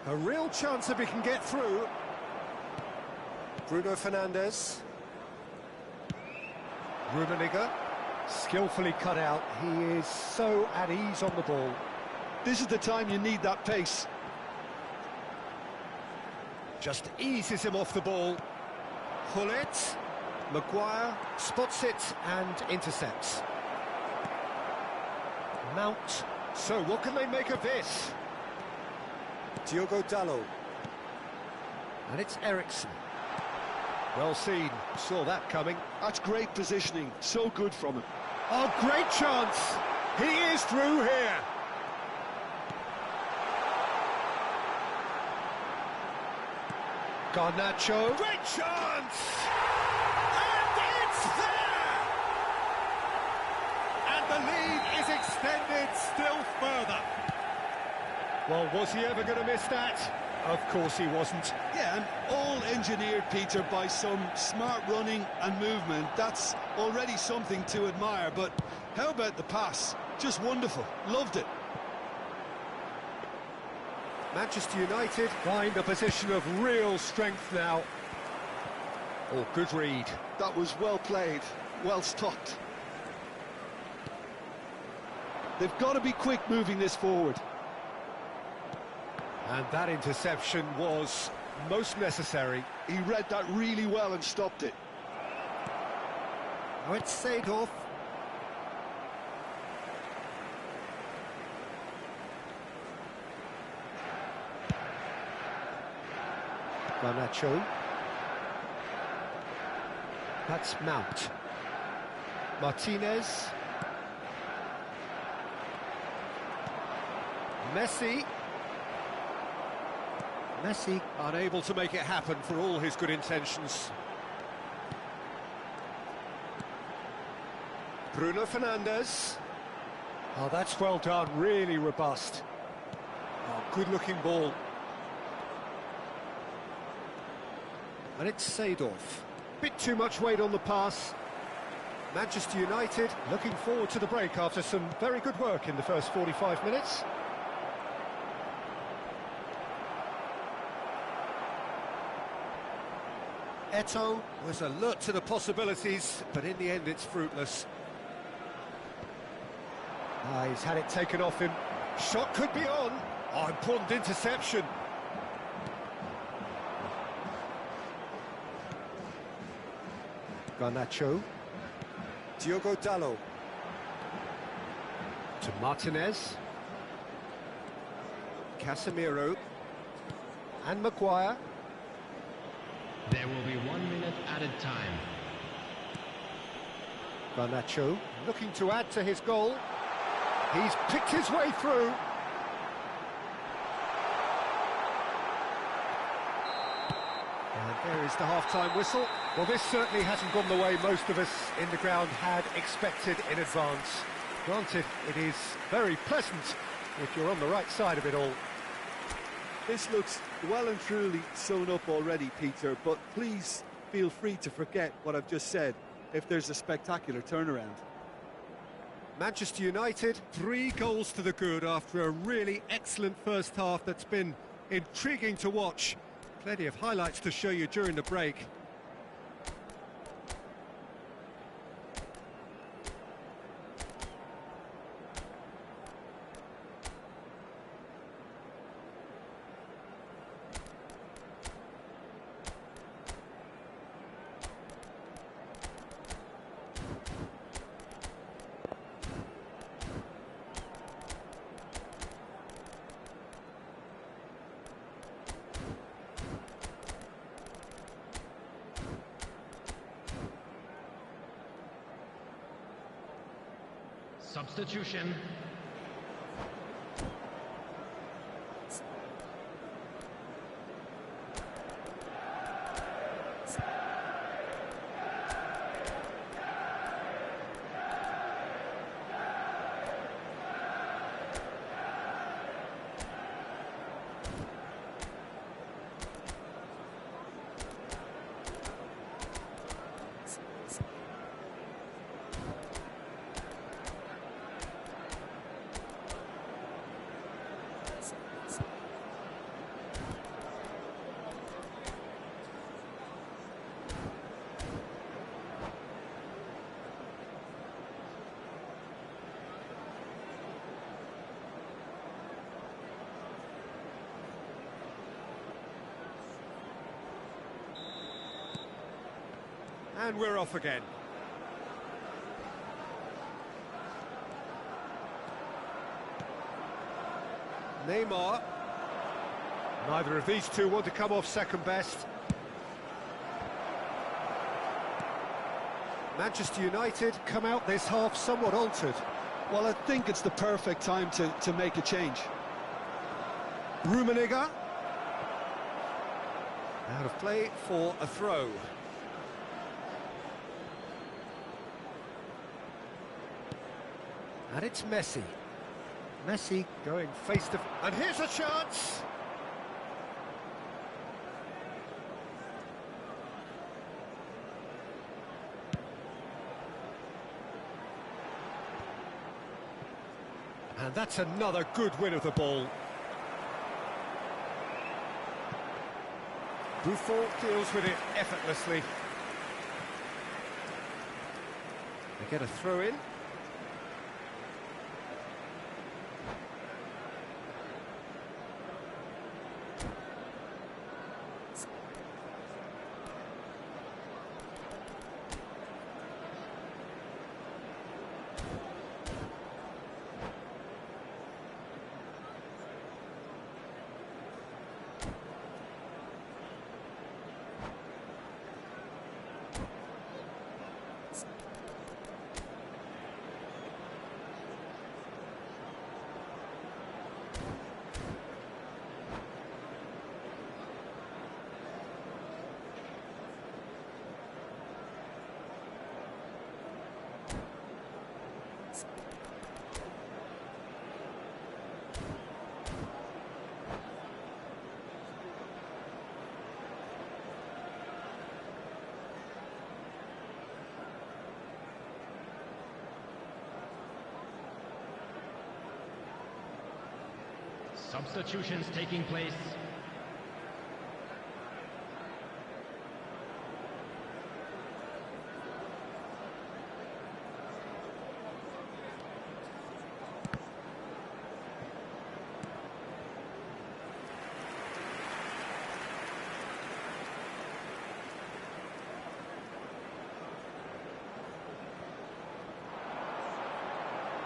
A real chance if he can get through. Bruno Fernandes. Rummenigge, skillfully cut out. He is so at ease on the ball. This is the time you need that pace. Just eases him off the ball. Hullet, Maguire spots it and intercepts. Mount. So what can they make of this? Diogo Dalot. And it's Eriksen. Well seen, saw that coming. That's great positioning, so good from him. Oh, great chance! He is through here! Garnacho. Great chance! And it's there! And the lead is extended still further. Well, was he ever going to miss that? Of course he wasn't. Yeah, and all engineered, Peter, by some smart running and movement. That's already something to admire, but how about the pass? Just wonderful. Loved it. Manchester United find a position of real strength now. Oh, good read. That was well played, well stopped. They've got to be quick moving this forward. And that interception was most necessary. He read that really well and stopped it. Now it's Seedorf. Garnacho. That's Mount. Martinez. Messi. Messi unable to make it happen for all his good intentions. Bruno Fernandes. Oh, that's well done, really robust. Oh, good-looking ball. And it's Seedorf. Bit too much weight on the pass. Manchester United looking forward to the break after some very good work in the first 45 minutes. Eto'o was alert to the possibilities, but in the end it's fruitless. He's had it taken off him. Shot could be on. Oh, important interception. Garnacho. Diogo Dalot. To Martinez. Casemiro. And Maguire. There will be 1 minute added time. Garnacho looking to add to his goal. He's picked his way through. And there is the half-time whistle. Well, this certainly hasn't gone the way most of us in the ground had expected in advance. Granted, it is very pleasant if you're on the right side of it all. This looks well and truly sewn up already, Peter, but please feel free to forget what I've just said if there's a spectacular turnaround. Manchester United, 3 goals to the good after a really excellent first half that's been intriguing to watch. Plenty of highlights to show you during the break. Substitution. And we're off again. Neymar. Neither of these two want to come off second best. Manchester United come out this half somewhat altered. Well, I think it's the perfect time to make a change. Rummenigge. Out of play for a throw. And it's Messi. Messi going face to... And here's a chance! And that's another good win of the ball. Buffon deals with it effortlessly. They get a throw in. Substitutions taking place.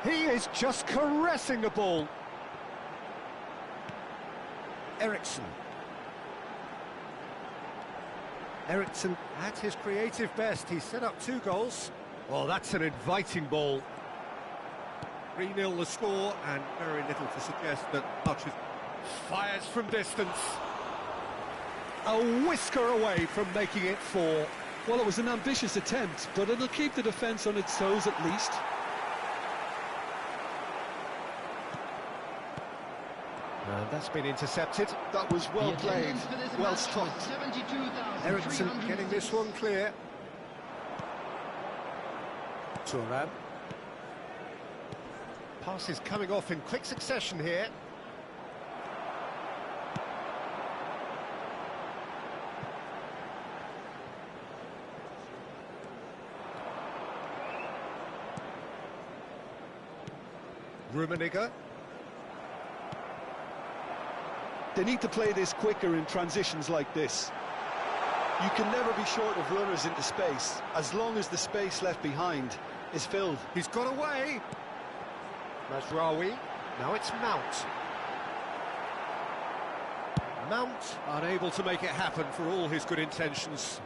He is just caressing the ball. Eriksson. Eriksson at his creative best. He set up 2 goals. Well, that's an inviting ball. 3-0 the score, and very little to suggest that much is... Fires from distance. A whisker away from making it 4. Well, it was an ambitious attempt, but it'll keep the defence on its toes at least. And that's been intercepted. That was well played, well struck. Eriksson getting this one clear. Thuram. Passes coming off in quick succession here. Rummenigge. They need to play this quicker in transitions like this. You can never be short of runners into space, as long as the space left behind is filled. He's got away. Mazraoui. Now it's Mount. Mount unable to make it happen for all his good intentions.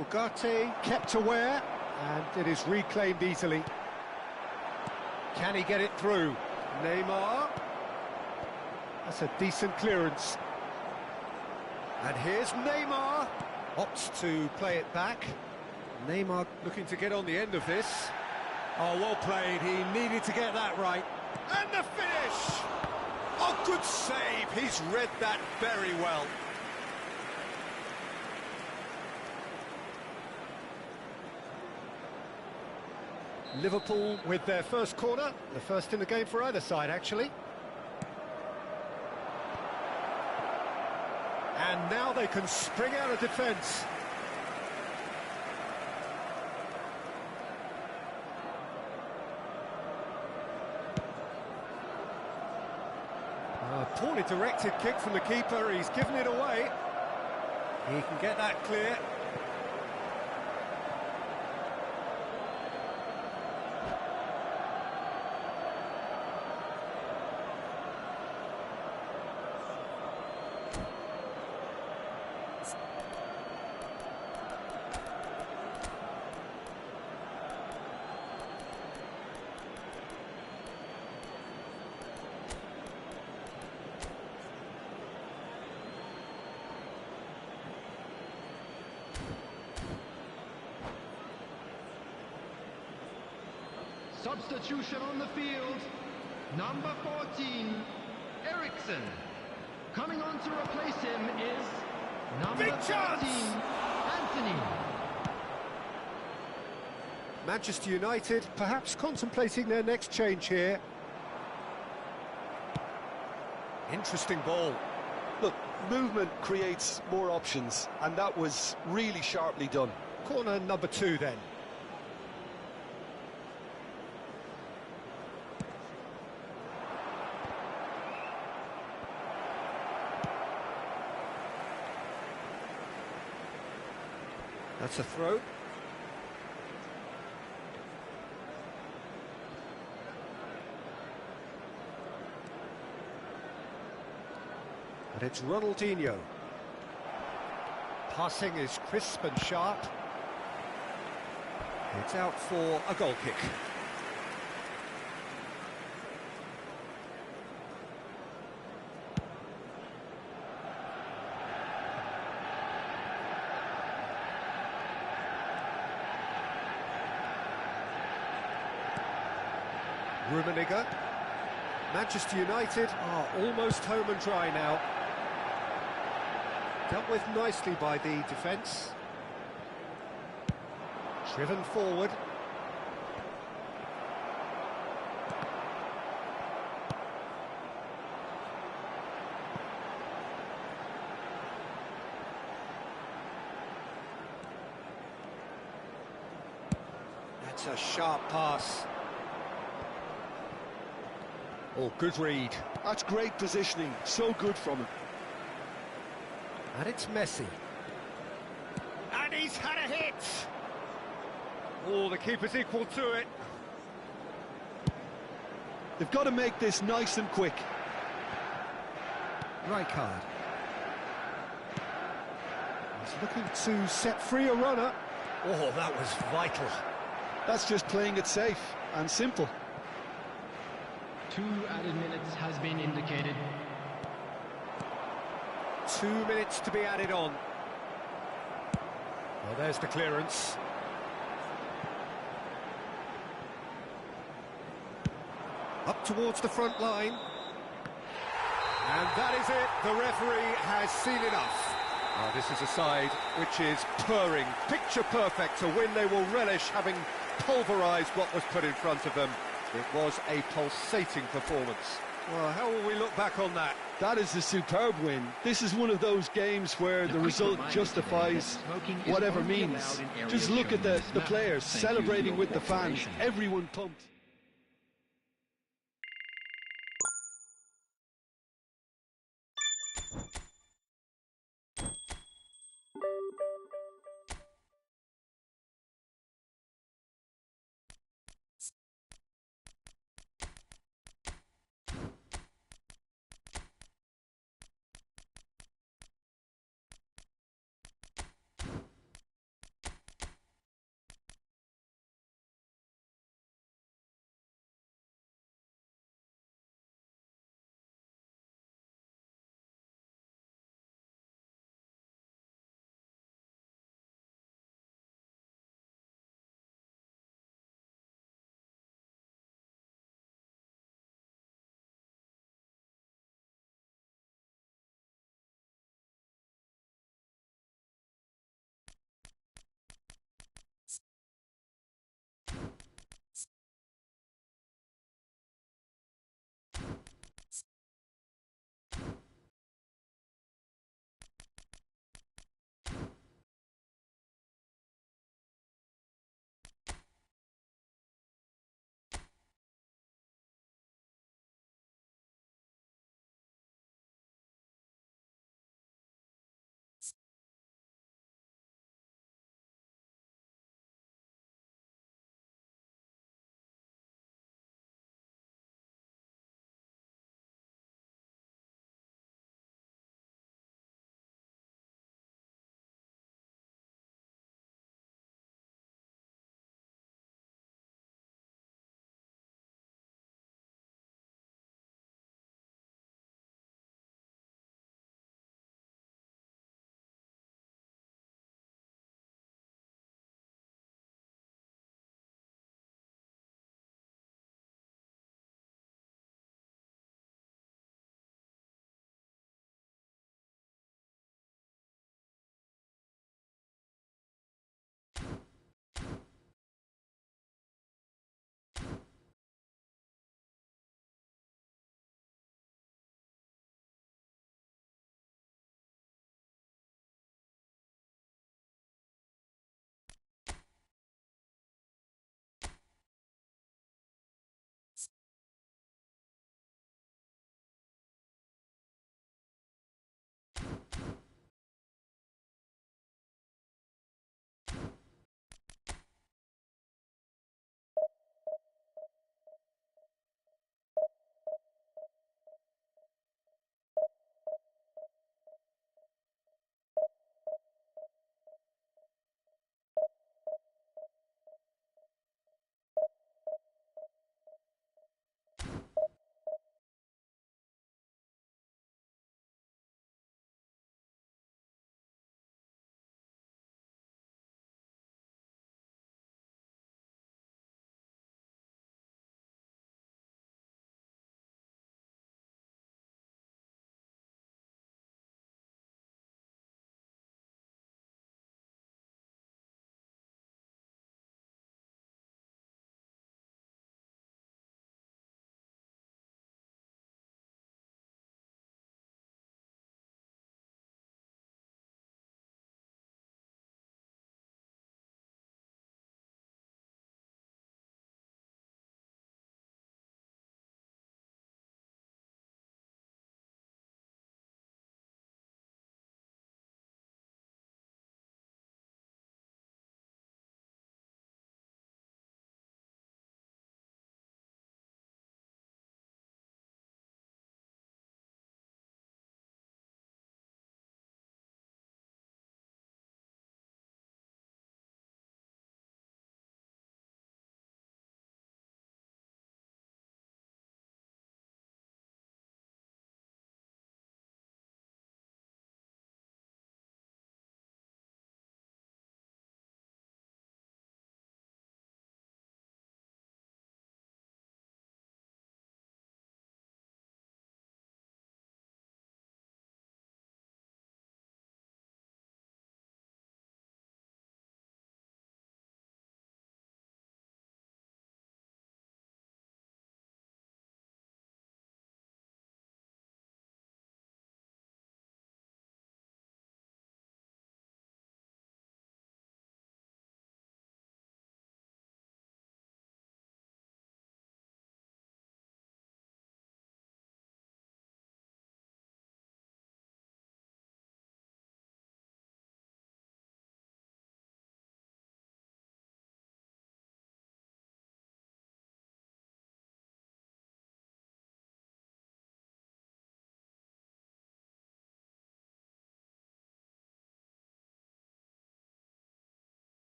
Ugarte kept aware, and it is reclaimed easily. Can he get it through? Neymar. That's a decent clearance. And here's Neymar. Opts to play it back. Neymar looking to get on the end of this. Oh, well played. He needed to get that right. And the finish! Oh, good save. He's read that very well. Liverpool with their first corner. The first in the game for either side, actually. And now they can spring out of defence. A poorly directed kick from the keeper. He's given it away. He can get that clear. Substitution on the field. Number 14, Eriksson. Coming on to replace him is number 13, Anthony. Manchester United perhaps contemplating their next change here. Interesting ball. Look, movement creates more options, and that was really sharply done. Corner number 2 then. That's a throw. And it's Ronaldinho. Passing is crisp and sharp. It's out for a goal kick. Rummenigge. Manchester United are almost home and dry now. Dealt with nicely by the defence. Driven forward. That's a sharp pass. Oh, good read. That's great positioning, so good from him. And it's Messi. And he's had a hit! Oh, the keeper's equal to it. They've got to make this nice and quick. Rijkaard. He's looking to set free a runner. Oh, that was vital. That's just playing it safe and simple. 2 added minutes has been indicated. 2 minutes to be added on. Well, there's the clearance. Up towards the front line. And that is it. The referee has seen enough. Oh, this is a side which is purring, picture perfect, a win they will relish, having pulverised what was put in front of them. It was a pulsating performance. Well, how will we look back on that? That is a superb win. This is one of those games where the result justifies whatever means. Just look at the players celebrating with the fans, everyone pumped.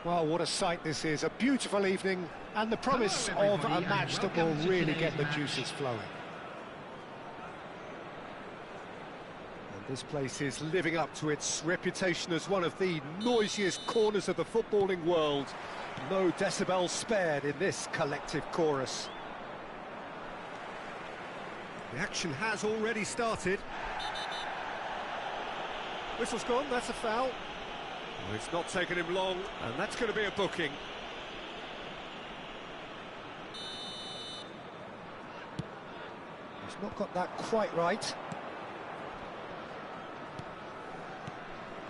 Well, what a sight this is. A beautiful evening and the promise Hello, of a everybody, match and that will welcome to really today's get the match. juices flowing. And this place is living up to its reputation as one of the noisiest corners of the footballing world. No decibels spared in this collective chorus. The action has already started. Whistle's gone, that's a foul. Well, it's not taken him long, and that's going to be a booking. He's not got that quite right.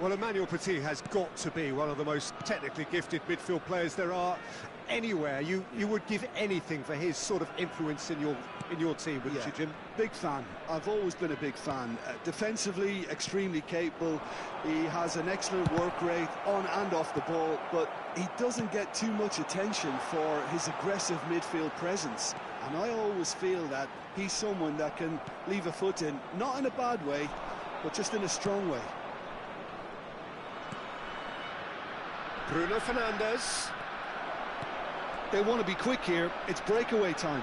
Well, Emmanuel Petit has got to be one of the most technically gifted midfield players there are anywhere. You would give anything for his sort of influence in your team, wouldn't you, Jim? Big fan. I've always been a big fan. Defensively, extremely capable. He has an excellent work rate on and off the ball, but he doesn't get too much attention for his aggressive midfield presence. And I always feel that he's someone that can leave a foot in, not in a bad way, but just in a strong way. Bruno Fernandes. They want to be quick here. It's breakaway time.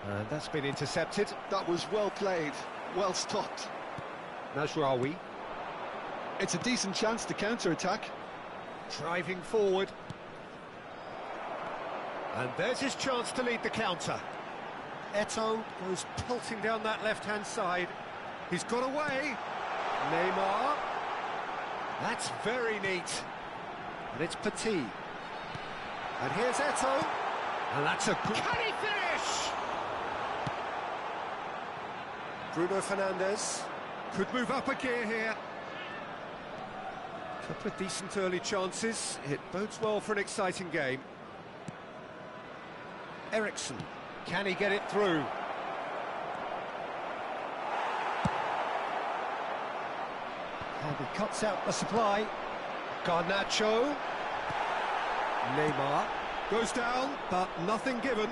And that's been intercepted. That was well played, well stopped. Najraoui It's a decent chance to counter-attack. driving forward. And there's his chance to lead the counter. Eto'o goes pelting down that left-hand side. He's got away. Neymar. That's very neat. And it's Petit. And here's Eto'o. And that's a good... Can he finish? Bruno Fernandes could move up a gear here. Couple of decent early chances. It bodes well for an exciting game. Eriksson. Can he get it through? And he cuts out the supply. Garnacho. Neymar goes down, but nothing given.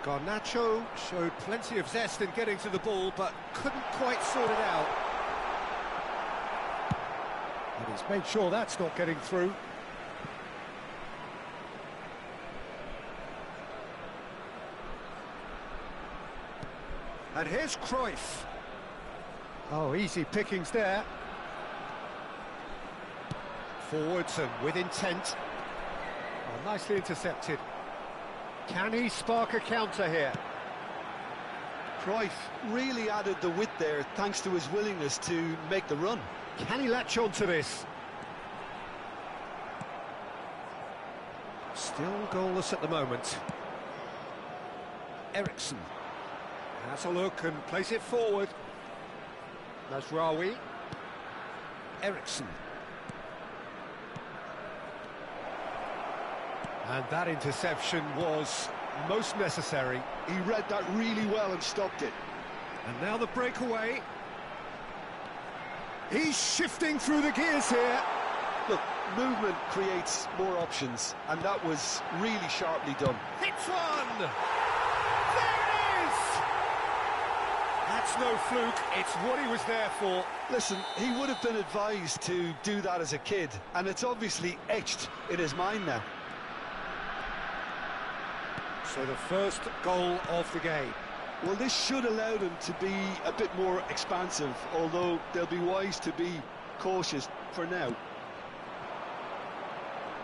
Garnacho showed plenty of zest in getting to the ball, but couldn't quite sort it out. And he's made sure that's not getting through. And here's Cruyff. Oh, easy pickings there. Forwards and with intent. Oh, nicely intercepted. Can he spark a counter here? Cruyff really added the width there thanks to his willingness to make the run. Can he latch on to this? Still goalless at the moment. Ericsson has a look and plays it forward. Mazraoui. Ericsson. And that interception was most necessary. He read that really well and stopped it. And now the breakaway. He's shifting through the gears here. Look, movement creates more options, and that was really sharply done. Hits one! There it is! That's no fluke, it's what he was there for. Listen, he would have been advised to do that as a kid, and it's obviously etched in his mind now. So the first goal of the game. Well, this should allow them to be a bit more expansive, although they'll be wise to be cautious for now.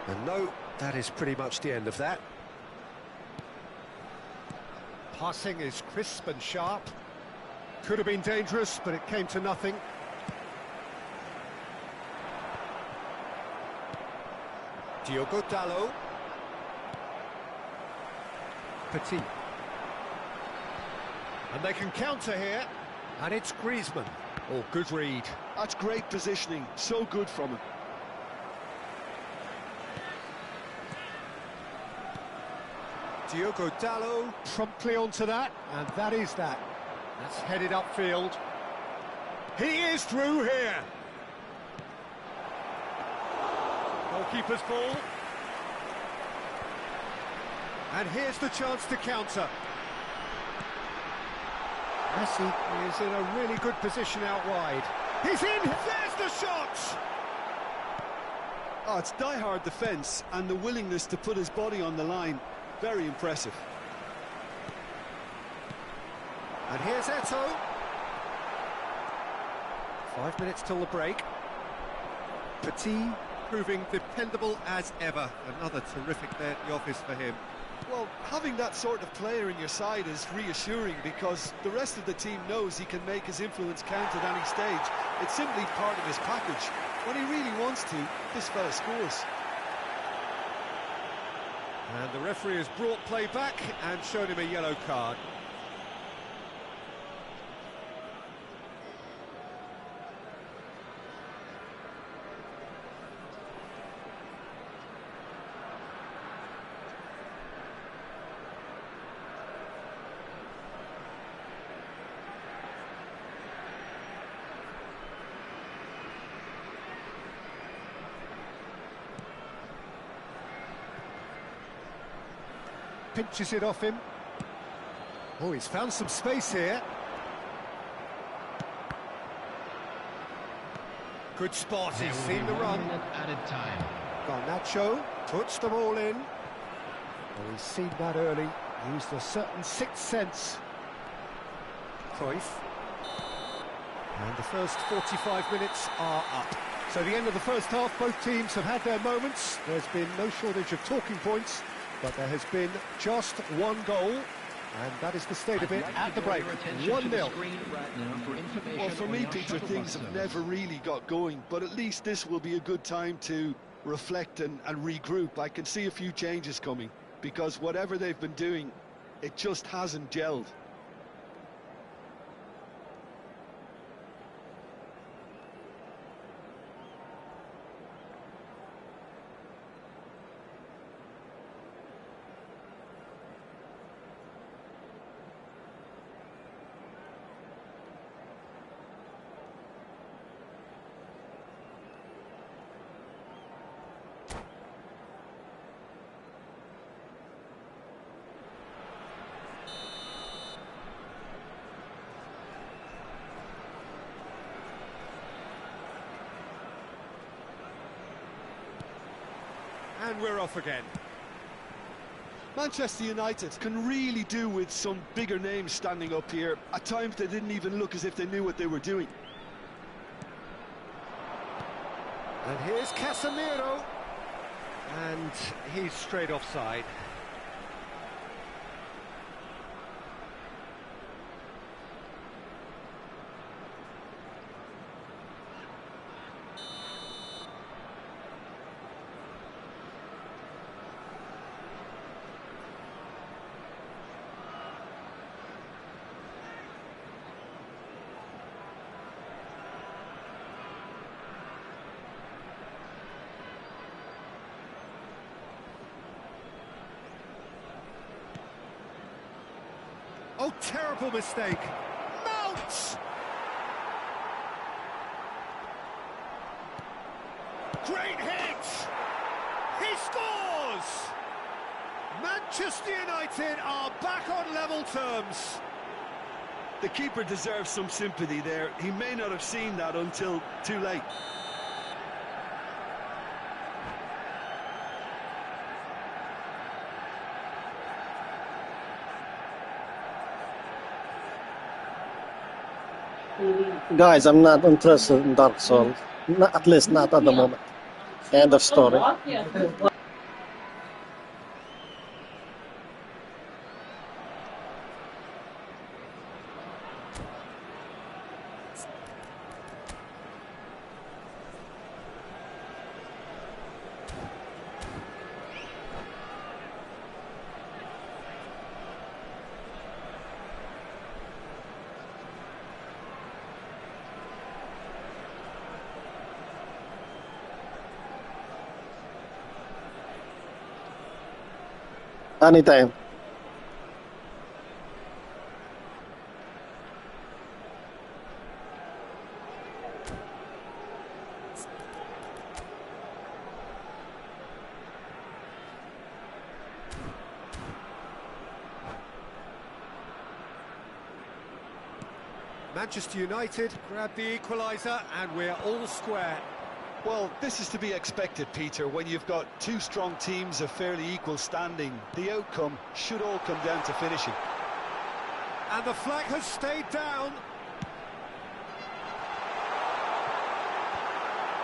And no, that is pretty much the end of that. Passing is crisp and sharp. Could have been dangerous, but it came to nothing. Diogo Dalot. Petit. And they can counter here. And it's Griezmann. Oh, good read. That's great positioning, so good from him. Diogo Dalot promptly onto that, and that is that. That's headed upfield. He is through here. Goalkeeper's ball. And here's the chance to counter. Messi is in a really good position out wide. He's in! There's the shot! Oh, it's die-hard defence and the willingness to put his body on the line. Very impressive. And here's Eto'o. 5 minutes till the break. Petit proving dependable as ever. Another terrific day at the office for him. Well, having that sort of player in your side is reassuring because the rest of the team knows he can make his influence count at any stage. It's simply part of his package. When he really wants to, this fella scores. And the referee has brought play back and shown him a yellow card. Pinches it off him. Oh, he's found some space here. Good spot, he's seen the run. Added time. Garnacho puts them all in. Oh, he's seen that early. Used a certain sixth sense. Cruyff. And the first 45 minutes are up. So the end of the first half, both teams have had their moments. There's been no shortage of talking points. But there has been just one goal, and that is the state of it at the break. 1-0. Well, for me, Peter, things have never really got going, but at least this will be a good time to reflect and regroup. I can see a few changes coming, because whatever they've been doing, it just hasn't gelled. we're off again. Manchester United can really do with some bigger names standing up here. At times they didn't even look as if they knew what they were doing. And here's Casemiro. And he's straight offside. Oh, terrible mistake. Mount! Great hit! He scores! Manchester United are back on level terms. The keeper deserves some sympathy there. He may not have seen that until too late. Guys, I'm not interested in Dark Souls. At least not at the moment. End of story. Anytime. Manchester United grab the equaliser and we're all square. Well, this is to be expected, Peter, when you've got two strong teams of fairly equal standing. The outcome should all come down to finishing. And the flag has stayed down.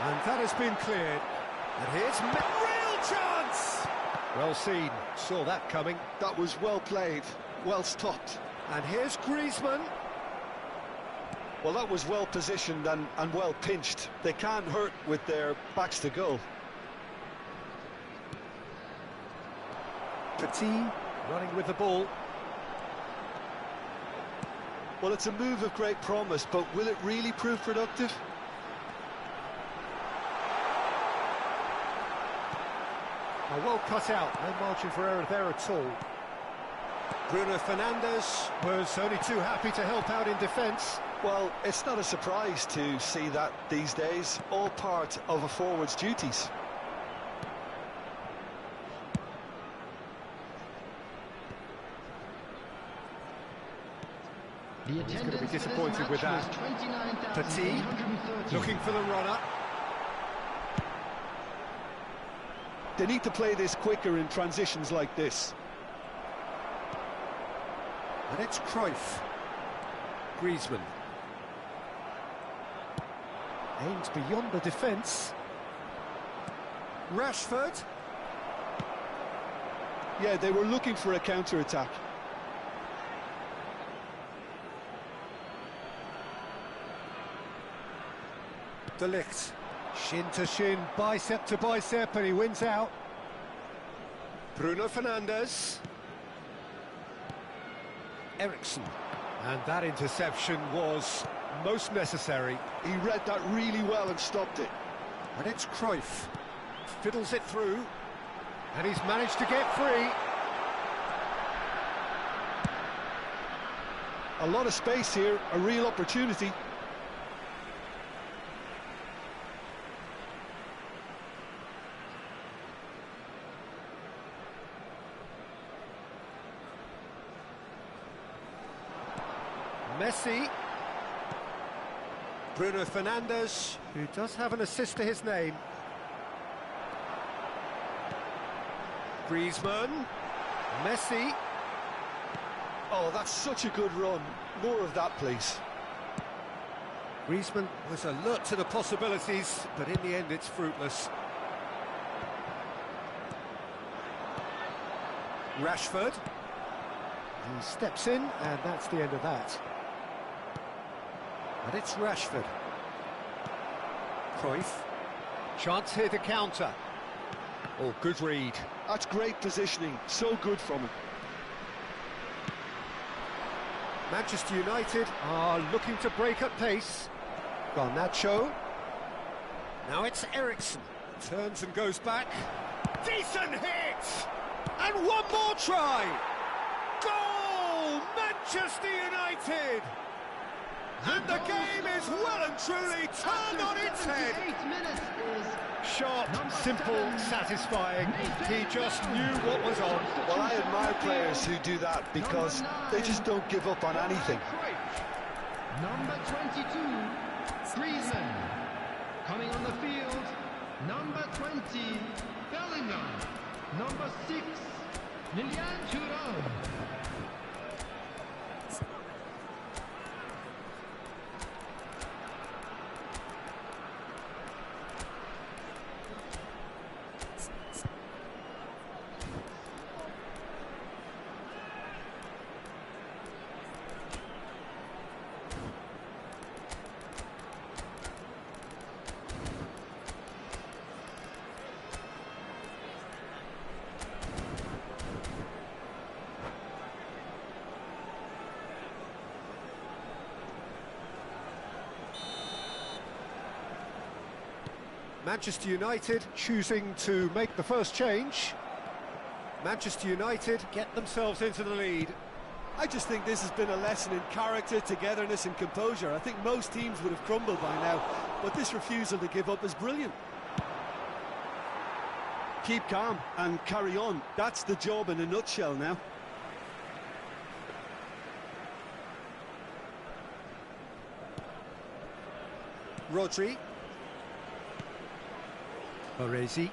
And that has been cleared. And here's real chance! Well seen, saw that coming. That was well played, well stopped. And here's Griezmann. Well, that was well positioned and well pinched. They can't hurt with their backs to goal. Petit running with the ball. Well, it's a move of great promise, but will it really prove productive? Oh, well cut out, no margin for error there at all. Bruno Fernandes was only too happy to help out in defence. Well, it's not a surprise to see that these days, all part of a forward's duties. The He's going to be disappointed with that. Petit looking for the runner. They need to play this quicker in transitions like this. And it's Cruyff. Griezmann. Aims beyond the defence. Rashford. Yeah, they were looking for a counter-attack. De Ligt. Shin to shin, bicep to bicep, and he wins out. Bruno Fernandes. Eriksen. And that interception was most necessary. He read that really well and stopped it. And it's Cruyff. Fiddles it through. And he's managed to get free. A lot of space here, a real opportunity. Messi. Bruno Fernandes, who does have an assist to his name. Griezmann, Messi. Oh, that's such a good run. More of that, please. Griezmann was alert to the possibilities, but in the end it's fruitless. Rashford. He steps in, and that's the end of that. And it's Rashford. Cruyff. Chance here to counter. Oh, good read. That's great positioning. So good from him. Manchester United are looking to break at pace. Garnacho. Now it's Eriksen. Turns and goes back. Decent hit! And one more try! Goal! Manchester United! And the game is well and truly turned on its head. Sharp, simple, satisfying. He just knew what was on. Well, I admire players who do that because they just don't give up on anything. Number 22, Griezmann. Coming on the field, number 20, Bellingham. Number 6, Lilian Thuram. Manchester United choosing to make the first change. Manchester United get themselves into the lead. I just think this has been a lesson in character, togetherness and composure. I think most teams would have crumbled by now, but this refusal to give up is brilliant. Keep calm and carry on. That's the job in a nutshell now. Rodri. Baresi.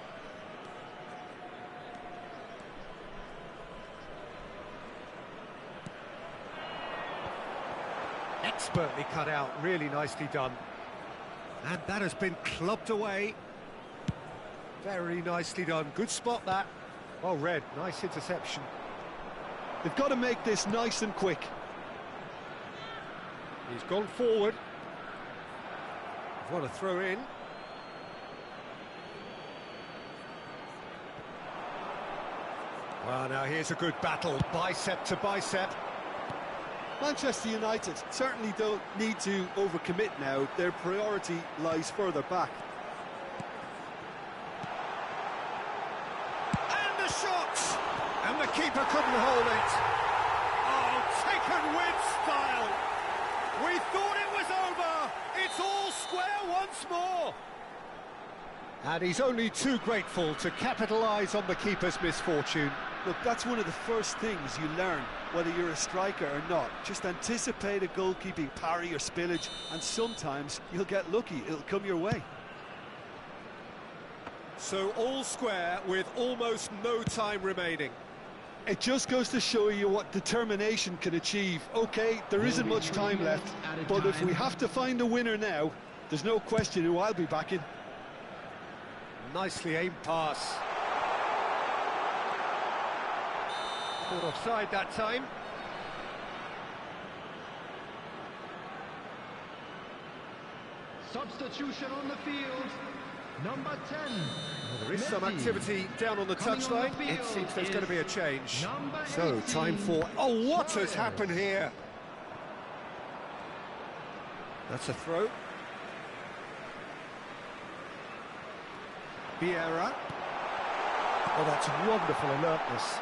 Expertly cut out, really nicely done. And that has been clubbed away. Very nicely done, good spot that. Well read, nice interception. They've got to make this nice and quick. He's gone forward. What a throw in. Well, now here's a good battle, bicep to bicep. Manchester United certainly don't need to overcommit now. Their priority lies further back. And the shot! And the keeper couldn't hold it. Oh, taken with style. We thought it was over. It's all square once more. And he's only too grateful to capitalise on the keeper's misfortune. Look, that's one of the first things you learn, whether you're a striker or not. Just anticipate a goalkeeping parry or spillage, and sometimes you'll get lucky. It'll come your way. So all square with almost no time remaining. It just goes to show you what determination can achieve. OK, there isn't much time left, but if we have to find a winner now, there's no question who I'll be backing. Nicely aimed pass. Caught offside that time. Substitution on the field, number 10. Well, there is some Messi. activity down on the Coming on the touchline. It field seems there's going to be a is change. number So, time 18, for... Oh, what has Suarez. happened here? That's a throw. Vieira. Oh, that's wonderful alertness.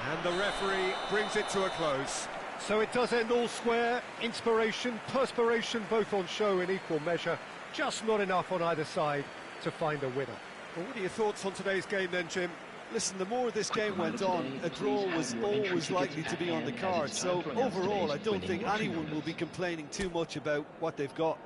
And the referee brings it to a close. So it does end all square. Inspiration, perspiration, both on show in equal measure. Just not enough on either side to find a winner. Well, what are your thoughts on today's game then, Jim? Listen, the more this game went on, a draw was always likely to be on the card. So overall, I don't think anyone will be complaining too much about what they've got.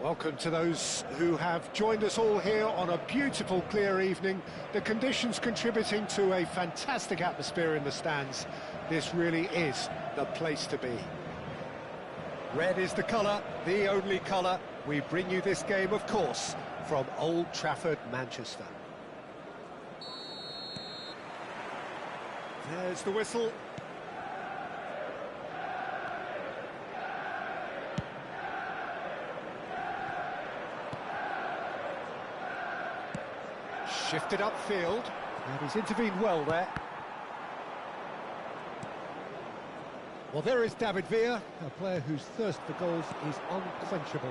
Welcome to those who have joined us all here on a beautiful, clear evening. The conditions contributing to a fantastic atmosphere in the stands. This really is the place to be. Red is the colour, the only colour. We bring you this game, of course, from Old Trafford, Manchester. There's the whistle. Shifted upfield, and he's intervened well there. Well, there is David Villa, a player whose thirst for goals is unquenchable.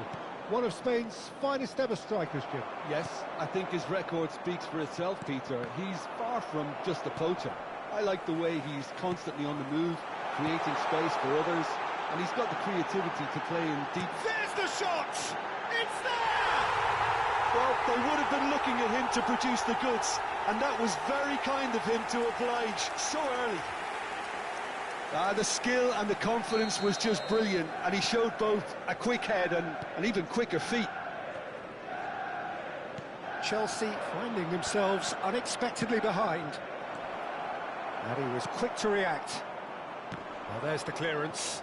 One of Spain's finest ever strikers, Jim. Yes, I think his record speaks for itself, Peter. He's far from just a poacher. I like the way he's constantly on the move, creating space for others, and he's got the creativity to play in deep... There's the shot! It's there! Well, they would have been looking at him to produce the goods, and that was very kind of him to oblige so early. The skill and the confidence was just brilliant, and he showed both a quick head and even quicker feet. Chelsea finding themselves unexpectedly behind. And he was quick to react. Well, there's the clearance.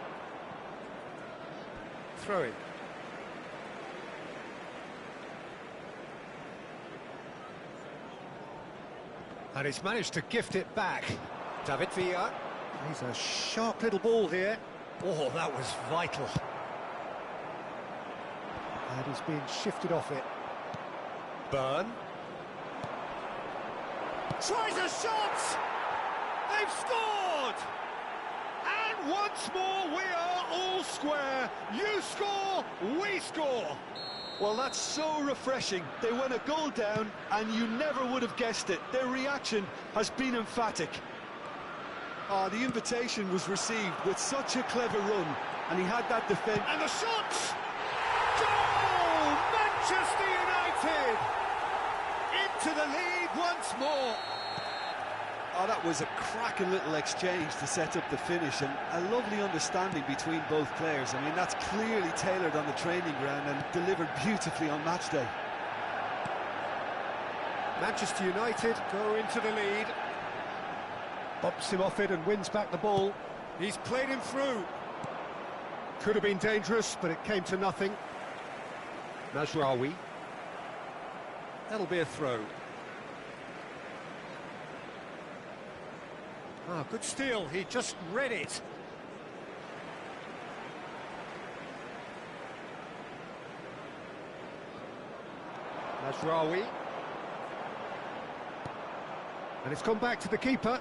Throw in. And he's managed to gift it back. David Villa. He's a sharp little ball here. Oh, that was vital. And he's being shifted off it. Burn. Tries a shot! They've scored! And once more we are all square. You score, we score. Well, that's so refreshing. They went a goal down, and you never would have guessed it. Their reaction has been emphatic. The invitation was received with such a clever run, and he had that defence. And the shot! Goal! Manchester United! Into the lead once more. That was a cracking little exchange to set up the finish, and a lovely understanding between both players. I mean, that's clearly tailored on the training ground and delivered beautifully on match day. Manchester United go into the lead. Bumps him off it and wins back the ball. He's played him through. Could have been dangerous, but it came to nothing. Mazraoui. That'll be a throw. Good steal, he just read it. Mazraoui. And it's gone back to the keeper.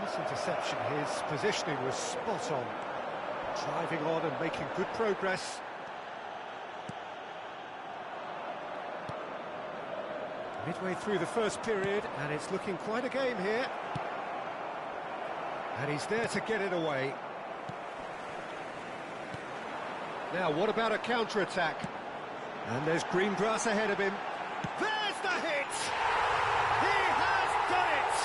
Nice interception, his positioning was spot on. Driving on and making good progress. Midway through the first period, and it's looking quite a game here. And he's there to get it away. Now, what about a counter-attack? And there's green grass ahead of him. There's the hit! He has done it!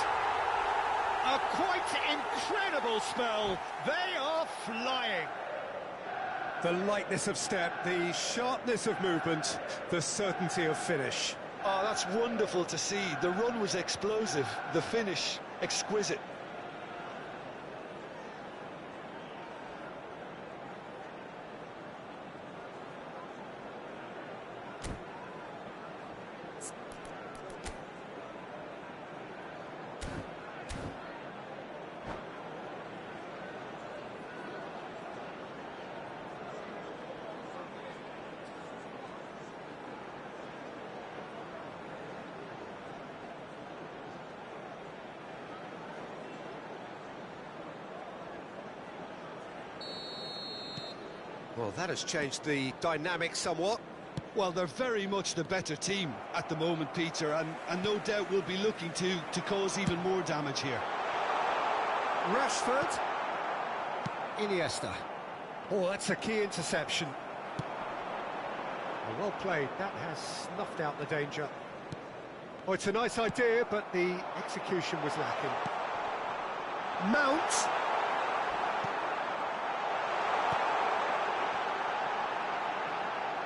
A quite incredible spell. They are flying. The lightness of step, the sharpness of movement, the certainty of finish. Oh, that's wonderful to see. The run was explosive, the finish exquisite. Well, that has changed the dynamic somewhat. Well, they're very much the better team at the moment, Peter, and no doubt will be looking to cause even more damage here. Rashford. Iniesta. Oh, that's a key interception. Well played, that has snuffed out the danger. Oh, it's a nice idea, but the execution was lacking. Mount.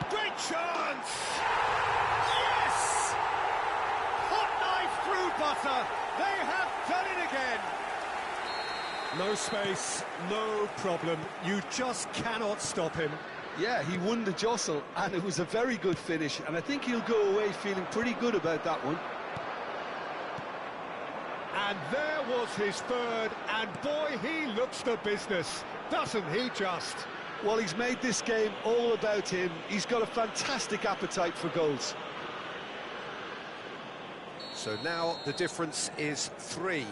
Great chance! Yes! Hot knife through butter. They have done it again. No space, no problem. You just cannot stop him. Yeah, he won the jostle, and it was a very good finish, and I think he'll go away feeling pretty good about that one. And there was his third, and boy, he looks the business, doesn't he just? Well, he's made this game all about him. He's got a fantastic appetite for goals. So now the difference is 3.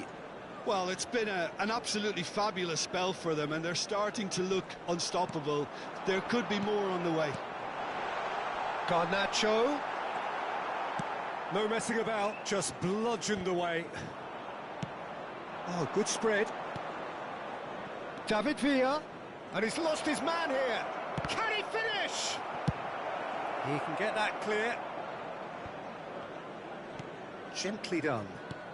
Well, it's been an absolutely fabulous spell for them, and they're starting to look unstoppable. There could be more on the way. Garnacho. No messing about, just bludgeoned away. Oh, good spread. David Villa, and he's lost his man here. Can he finish? He can get that clear. Gently done.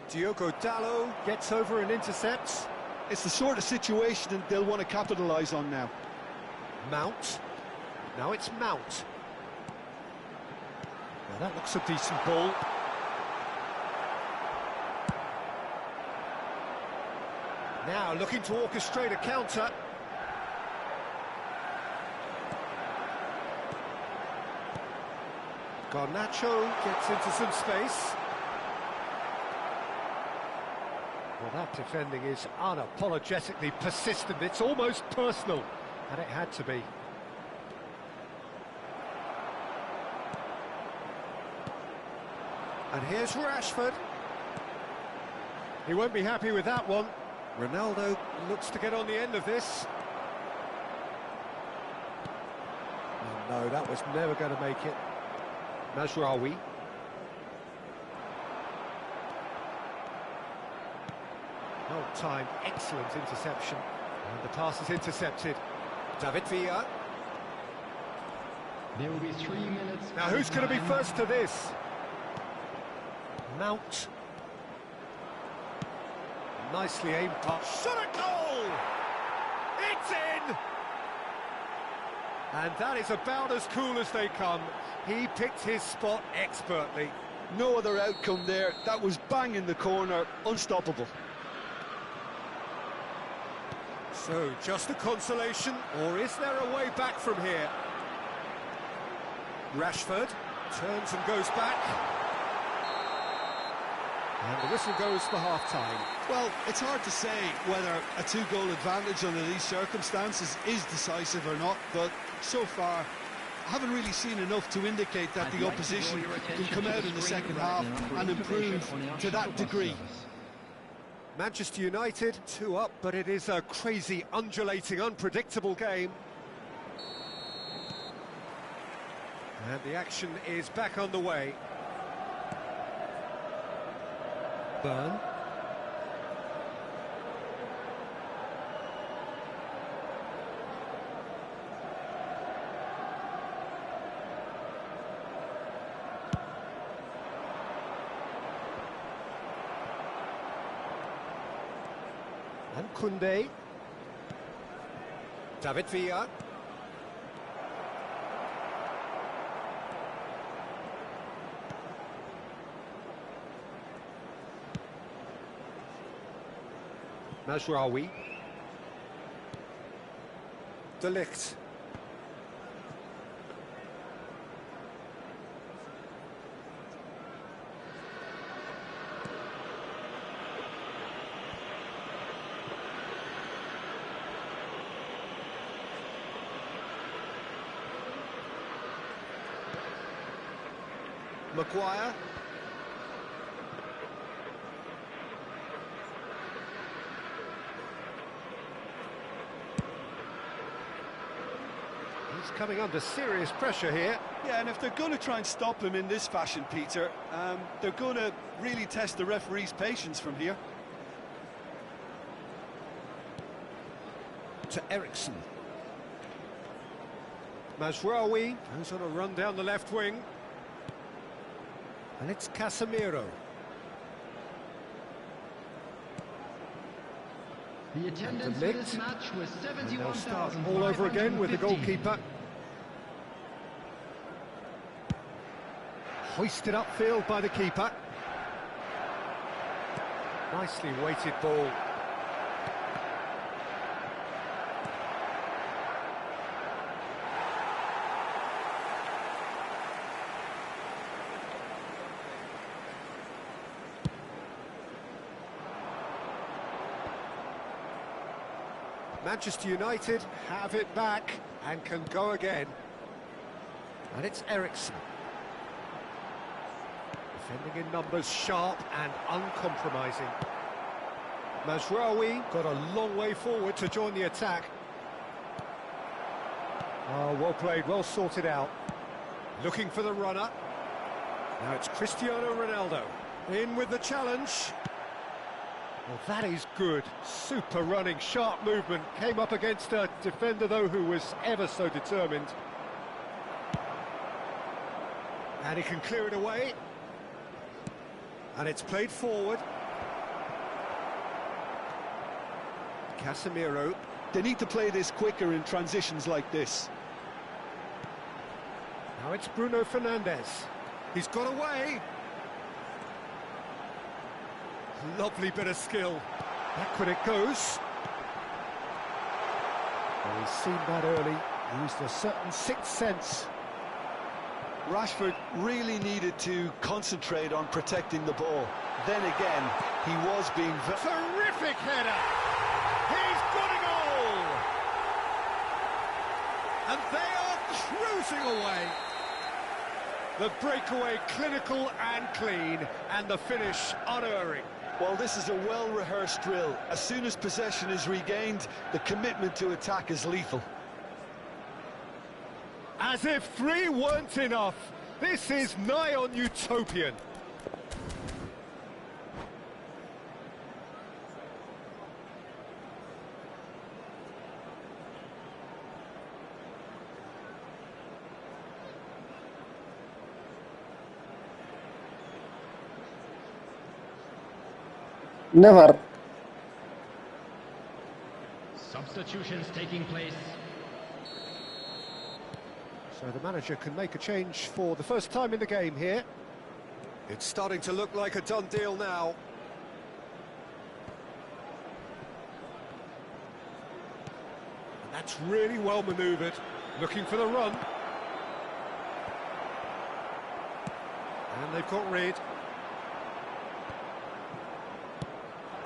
Diogo Dalot gets over and intercepts. It's the sort of situation that they'll want to capitalise on now. Mount. Now it's Mount. Well, that looks a decent ball. Now looking to orchestrate a counter. Garnacho gets into some space. Well, that defending is unapologetically persistent. It's almost personal, and it had to be. And here's Rashford. He won't be happy with that one. Ronaldo looks to get on the end of this. Oh, no, that was never going to make it. Mazraoui. Well timed, excellent interception. And the pass is intercepted. David Villa. There will be 3 minutes. Now who's going to be first to this? Mount. Nicely aimed pass. Shot a goal! It's in! And that is about as cool as they come. He picked his spot expertly. No other outcome there. That was bang in the corner, unstoppable. So, just a consolation, or is there a way back from here? Rashford turns and goes back. And the whistle goes for half-time. Well, it's hard to say whether a 2-goal advantage under these circumstances is decisive or not, but so far, I haven't really seen enough to indicate that the opposition can come out in the second half and improve to that degree. Manchester United, 2 up, but it is a crazy, undulating, unpredictable game. And the action is back on the way. Burn. And Koundé. David Villa. Mazraoui. De Ligt. Maguire. He's coming under serious pressure here. Yeah, and if they're going to try and stop him in this fashion, Peter, they're going to really test the referee's patience from here. To Eriksen. Mazraoui, who's on a run down the left wing. And it's Casemiro. The attendance for this match was And they'll start 71,550. all over again with the goalkeeper. Hoisted upfield by the keeper. Nicely weighted ball. Manchester United have it back and can go again. And it's Eriksen. Defending in numbers, sharp and uncompromising. Mazraoui got a long way forward to join the attack. Oh, well played, well sorted out. Looking for the runner. Now it's Cristiano Ronaldo. In with the challenge. Well, that is good. Super running, sharp movement. Came up against a defender, though, who was ever so determined. And he can clear it away. And it's played forward. Casemiro. They need to play this quicker in transitions like this. Now it's Bruno Fernandes. He's got away. Lovely bit of skill. Back when it goes. Well, he's seen that early. Used a certain sixth sense. Rashford really needed to concentrate on protecting the ball. Then again, he was being... Terrific header! He's got a goal! And they are cruising away. The breakaway clinical and clean, and the finish unerring. Well, this is a well-rehearsed drill. As soon as possession is regained, the commitment to attack is lethal. As if 3 weren't enough, this is nigh on utopian. Never. Substitutions taking place. So the manager can make a change for the first time in the game here. It's starting to look like a done deal now. And that's really well manoeuvred. Looking for the run. And they've got rid.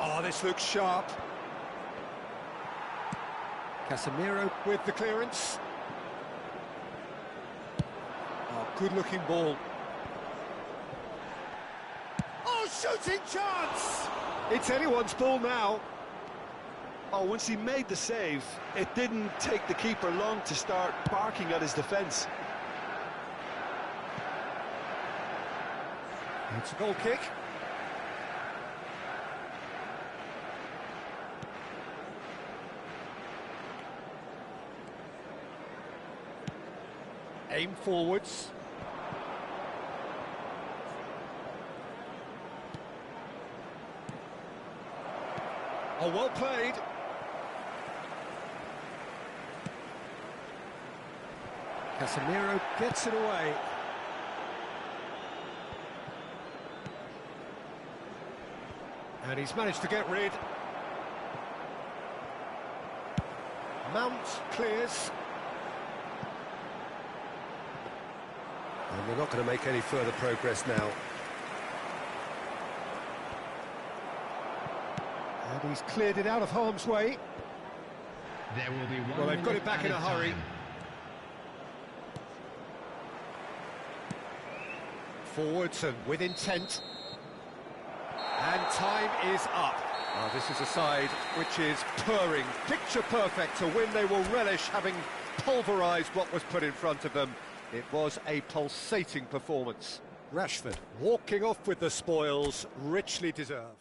Oh, this looks sharp. Casemiro with the clearance. Oh, good-looking ball. Oh, shooting chance! It's anyone's ball now. Oh, once he made the save, it didn't take the keeper long to start barking at his defence. It's a goal kick. Aim forwards. Oh, well played. Casemiro gets it away. And he's managed to get rid. Mount clears. And they're not going to make any further progress now. And he's cleared it out of harm's way. There will be one. Well, they've got it back in a hurry. time. Forwards and with intent. And time is up. This is a side which is purring, picture perfect to win. They will relish having pulverised what was put in front of them. It was a pulsating performance. Rashford walking off with the spoils, richly deserved.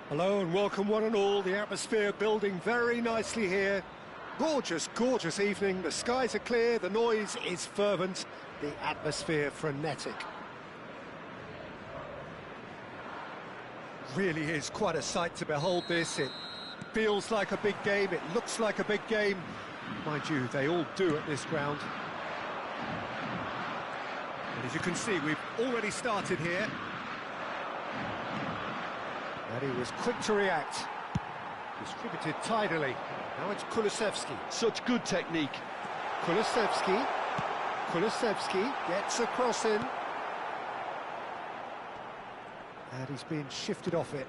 Hello and welcome one and all. The atmosphere building very nicely here. Gorgeous, gorgeous evening. The skies are clear, the noise is fervent, the atmosphere frenetic. Really is quite a sight to behold this. It feels like a big game, it looks like a big game. Mind you, they all do at this ground. And as you can see, we've already started here. And he was quick to react. Distributed tidily. Now it's Kulusevski. Such good technique. Kulusevski gets a cross in. And he's being shifted off it.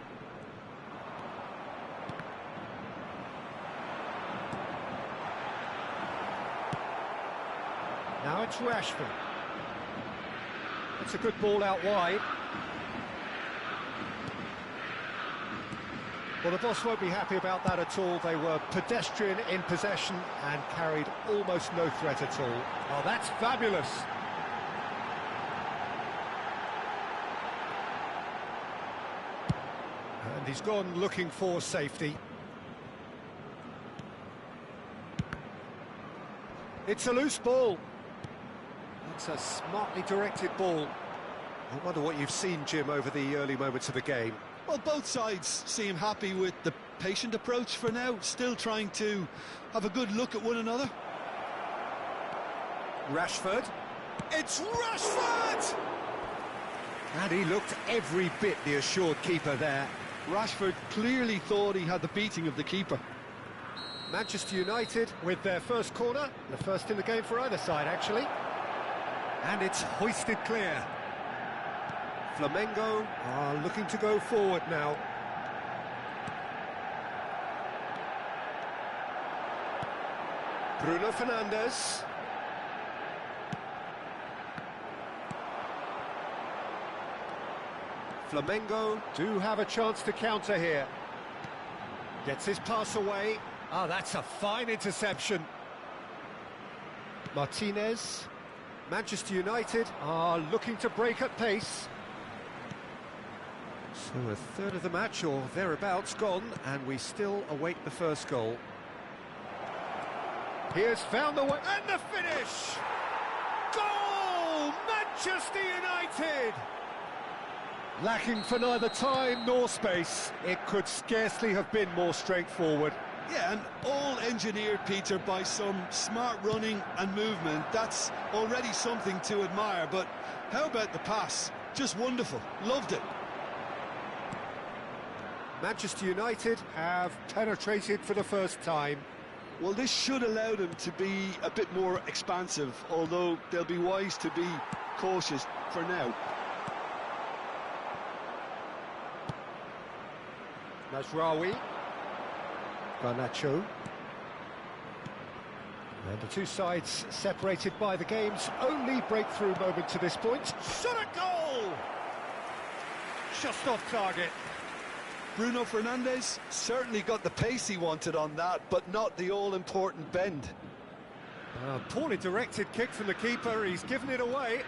Now it's Rashford. It's a good ball out wide. Well, the boss won't be happy about that at all. They were pedestrian in possession and carried almost no threat at all. Oh, that's fabulous. And he's gone looking for safety. It's a loose ball. It's a smartly directed ball. I wonder what you've seen, Jim, over the early moments of the game. Well, both sides seem happy with the patient approach for now, still trying to have a good look at one another. Rashford. It's Rashford! And he looked every bit the assured keeper there. Rashford clearly thought he had the beating of the keeper. Manchester United with their first corner, the first in the game for either side, actually. And it's hoisted clear. Flamengo are looking to go forward now. Bruno Fernandes. Flamengo do have a chance to counter here. Gets his pass away. Ah, that's a fine interception. Martinez. Manchester United are looking to break at pace. So a third of the match or thereabouts gone, and we still await the first goal. He has found the way, and the finish! Goal! Manchester United! Lacking for neither time nor space, it could scarcely have been more straightforward. Yeah, and all engineered, Peter, by some smart running and movement. That's already something to admire, but how about the pass? Just wonderful. Loved it. Manchester United have penetrated for the first time. Well, this should allow them to be a bit more expansive, although they'll be wise to be cautious for now. Nasraoui. Garnacho. And the two sides separated by the game's only breakthrough moment to this point. Shot a goal! Just off target. Bruno Fernandes certainly got the pace he wanted on that, but not the all-important bend. A poorly directed kick from the keeper, he's given it away.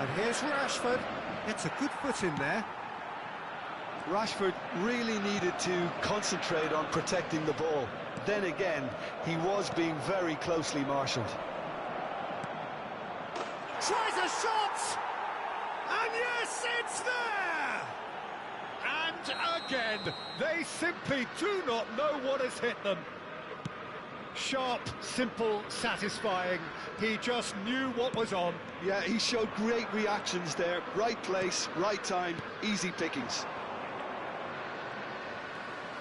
And here's Rashford. It's a good foot in there. Rashford really needed to concentrate on protecting the ball. Then again, he was being very closely marshalled. Tries a shot! And yes, it's there! And again, they simply do not know what has hit them. Sharp, simple, satisfying. He just knew what was on. Yeah, he showed great reactions there. Right place, right time, easy pickings.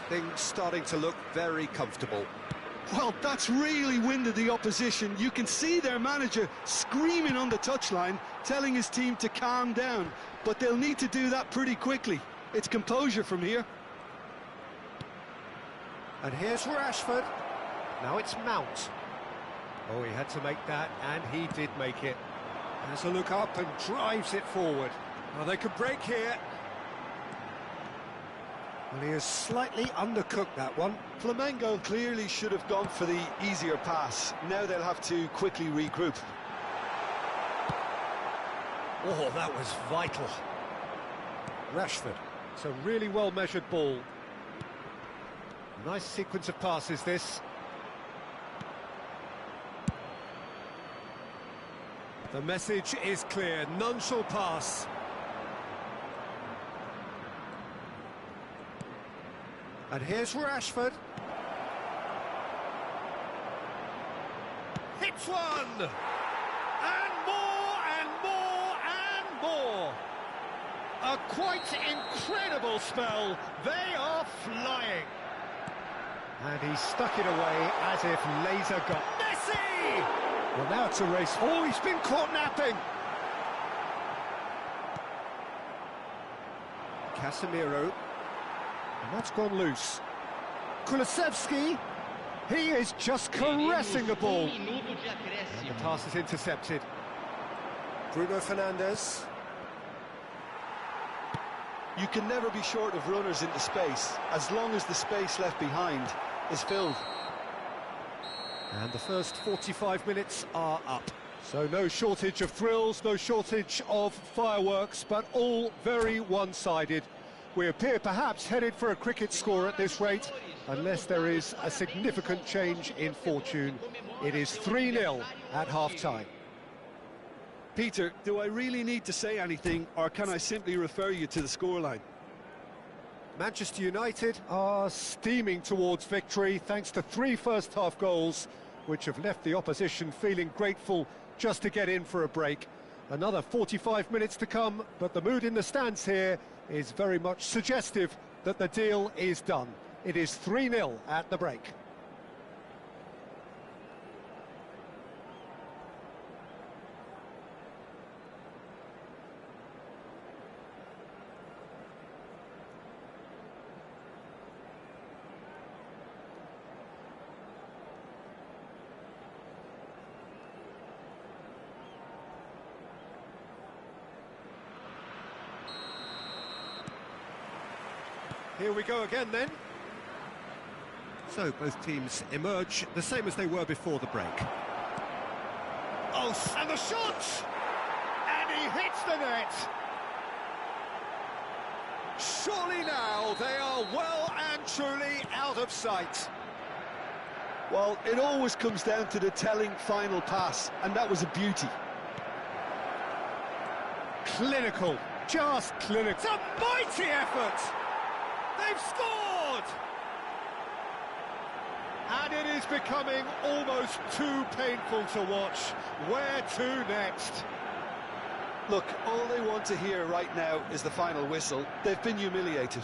Things starting to look very comfortable. Well, that's really winded the opposition. You can see their manager screaming on the touchline, telling his team to calm down. But they'll need to do that pretty quickly. It's composure from here. And here's Rashford. Now it's Mount. Oh, he had to make that, and he did make it. Has a look up and drives it forward. Well, they could break here. Well, he has slightly undercooked that one. Flamengo clearly should have gone for the easier pass. Now they'll have to quickly regroup. Oh, that was vital. Rashford. It's a really well-measured ball. Nice sequence of passes, this. The message is clear. None shall pass. And here's Rashford. Hits one! And more, and more, and more! A quite incredible spell. They are flying. And he stuck it away as if laser gun. Messi! Well, now it's a race. Oh, he's been caught napping. Casemiro. And that's gone loose. Kulusevski, he is just caressing the ball. And the pass is intercepted. Bruno Fernandes. You can never be short of runners into space, as long as the space left behind is filled. And the first 45 minutes are up. So no shortage of thrills, no shortage of fireworks, but all very one-sided. We appear perhaps headed for a cricket score at this rate, unless there is a significant change in fortune. It is 3-0 at half-time. Peter, do I really need to say anything, or can I simply refer you to the scoreline? Manchester United are steaming towards victory thanks to 3 first-half goals which have left the opposition feeling grateful just to get in for a break. Another 45 minutes to come, but the mood in the stands here is very much suggestive that the deal is done. It is 3-0 at the break. Here we go again then. So both teams emerge the same as they were before the break. Oh, and the shot! And he hits the net! Surely now they are well and truly out of sight. Well, it always comes down to the telling final pass, and that was a beauty. Clinical, just clinical. It's a mighty effort! They've scored! And it is becoming almost too painful to watch. Where to next? Look, all they want to hear right now is the final whistle. They've been humiliated.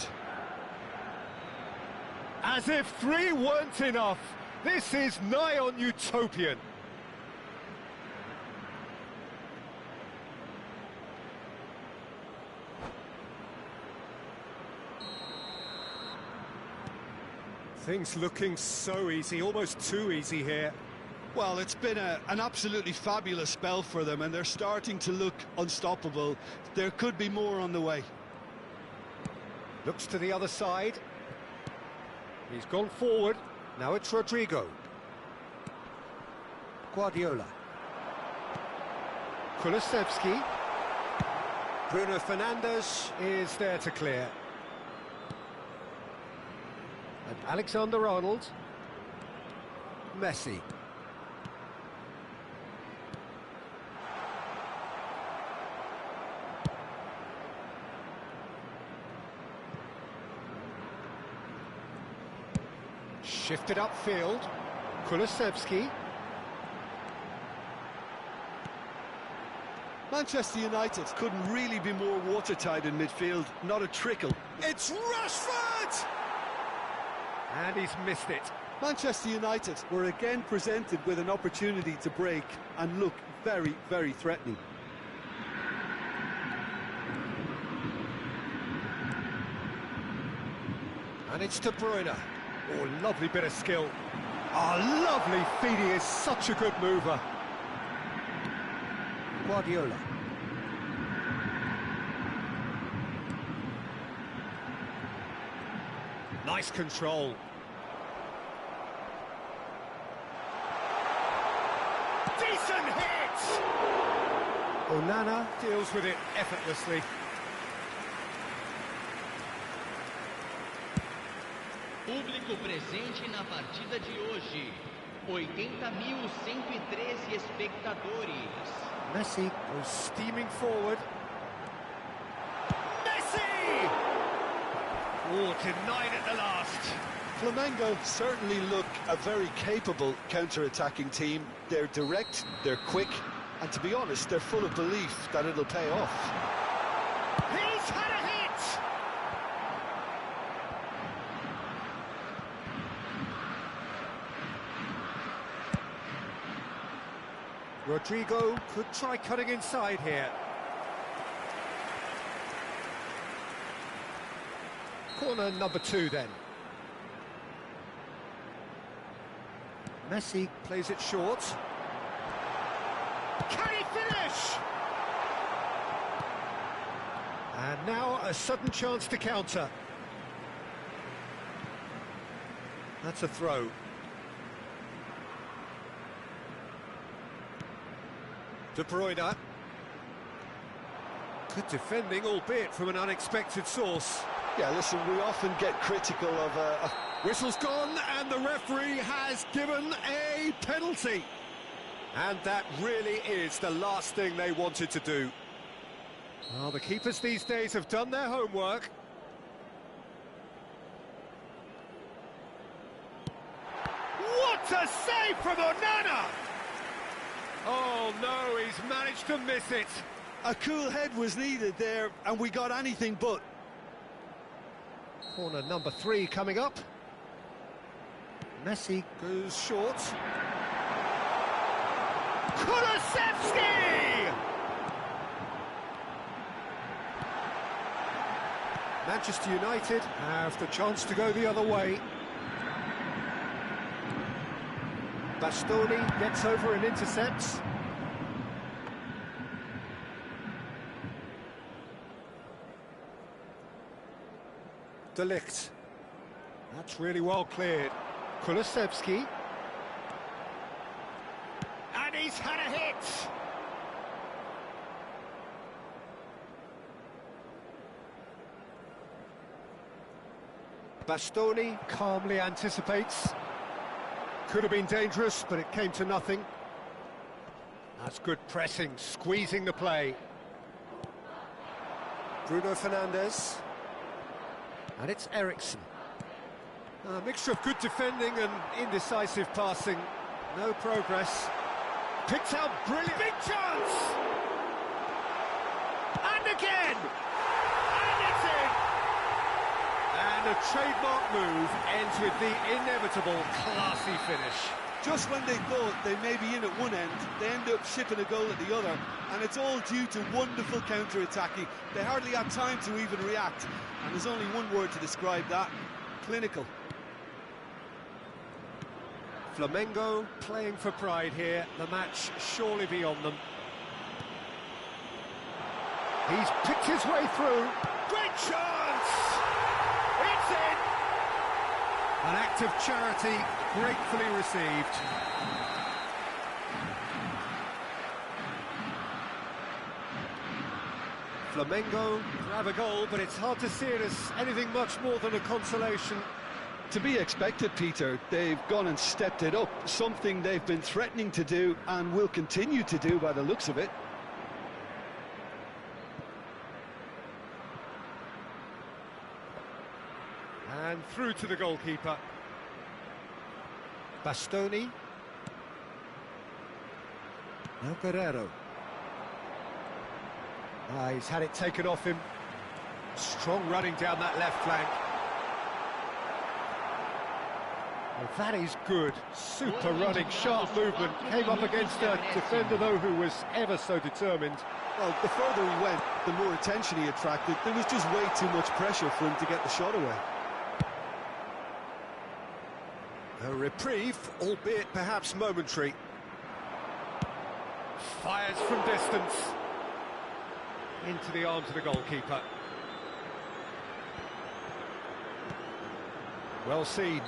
As if 3 weren't enough, this is nigh on utopian. Things looking so easy, almost too easy here. Well, it's been an absolutely fabulous spell for them, and they're starting to look unstoppable. There could be more on the way. Looks to the other side. He's gone forward. Now it's Rodrigo. Guardiola. Kulusevski. Bruno Fernandes is there to clear. And Alexander-Arnold. Messi. Shifted upfield. Kulusevski. Manchester United couldn't really be more watertight in midfield, not a trickle. It's Rashford! And he's missed it. Manchester United were again presented with an opportunity to break and look very, very threatening. And it's De Bruyne. Oh, lovely bit of skill. Oh, lovely feet. He is such a good mover. Guardiola. Nice control. Decent hit! Onana deals with it effortlessly. Público presente na partida de hoje. 80.113 espectadores. Messi goes steaming forward. Messi! Oh, denied at the last. Flamengo certainly look a very capable counter-attacking team. They're direct, they're quick, and to be honest, they're full of belief that it'll pay off. He's had a hit! Rodrigo could try cutting inside here. Corner number 2 then. Messi plays it short. Can he finish? And now a sudden chance to counter. That's a throw. De Bruyne. Good defending, albeit from an unexpected source. Yeah, listen, we often get critical of a... Whistle's gone, and the referee has given a penalty. And that really is the last thing they wanted to do. Well, the keepers these days have done their homework. What What a save from Onana! Oh no, he's managed to miss it. A cool head was needed there, and we got anything but. Corner number 3 coming up. Messi goes short. Kulusevski! Manchester United have the chance to go the other way. Bastoni gets over and intercepts. De Ligt. That's really well cleared. Kulusevski. And he's had a hit! Bastoni calmly anticipates. Could have been dangerous, but it came to nothing. That's good pressing, squeezing the play. Bruno Fernandes. And it's Eriksen. A mixture of good defending and indecisive passing. No progress. Picked out brilliant. Big chance! And again! And it's in! And a trademark move ends with the inevitable classy finish. Just when they thought they may be in at one end, they end up shipping a goal at the other, and it's all due to wonderful counter-attacking. They hardly had time to even react, and there's only one word to describe that: clinical. Flamengo playing for pride here, the match surely beyond them. He's picked his way through. Great chance! It's in! An act of charity gratefully received. Flamengo grab a goal, but it's hard to see it as anything much more than a consolation. To be expected, Peter. They've gone and stepped it up, something they've been threatening to do and will continue to do by the looks of it. And through to the goalkeeper. Bastoni. Now Guerrero. He's had it taken off him. Strong running down that left flank. Well, that is good. Super running, sharp movement. Came up against a defender, though, who was ever so determined. Well, the further he went, the more attention he attracted. There was just way too much pressure for him to get the shot away. A reprieve, albeit perhaps momentary. Fires from distance. Into the arms of the goalkeeper. Well seen.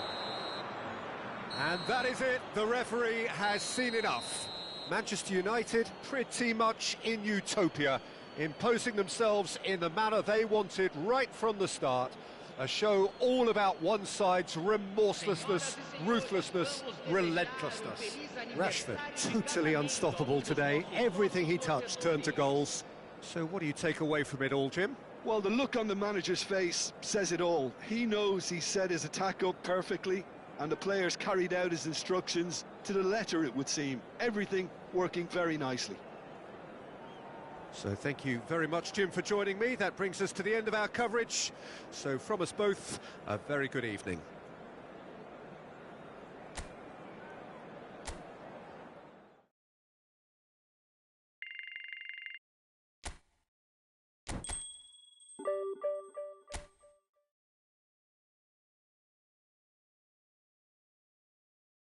And that is it. The referee has seen enough. Manchester United pretty much in utopia, imposing themselves in the manner they wanted right from the start. A show all about one side's remorselessness, ruthlessness, relentlessness. Rashford, totally unstoppable today. Everything he touched turned to goals. So what do you take away from it all, Jim? Well, the look on the manager's face says it all. He knows he set his attack up perfectly, and the players carried out his instructions to the letter, it would seem. Everything working very nicely. So thank you very much, Jim, for joining me. That brings us to the end of our coverage. So from us both, a very good evening.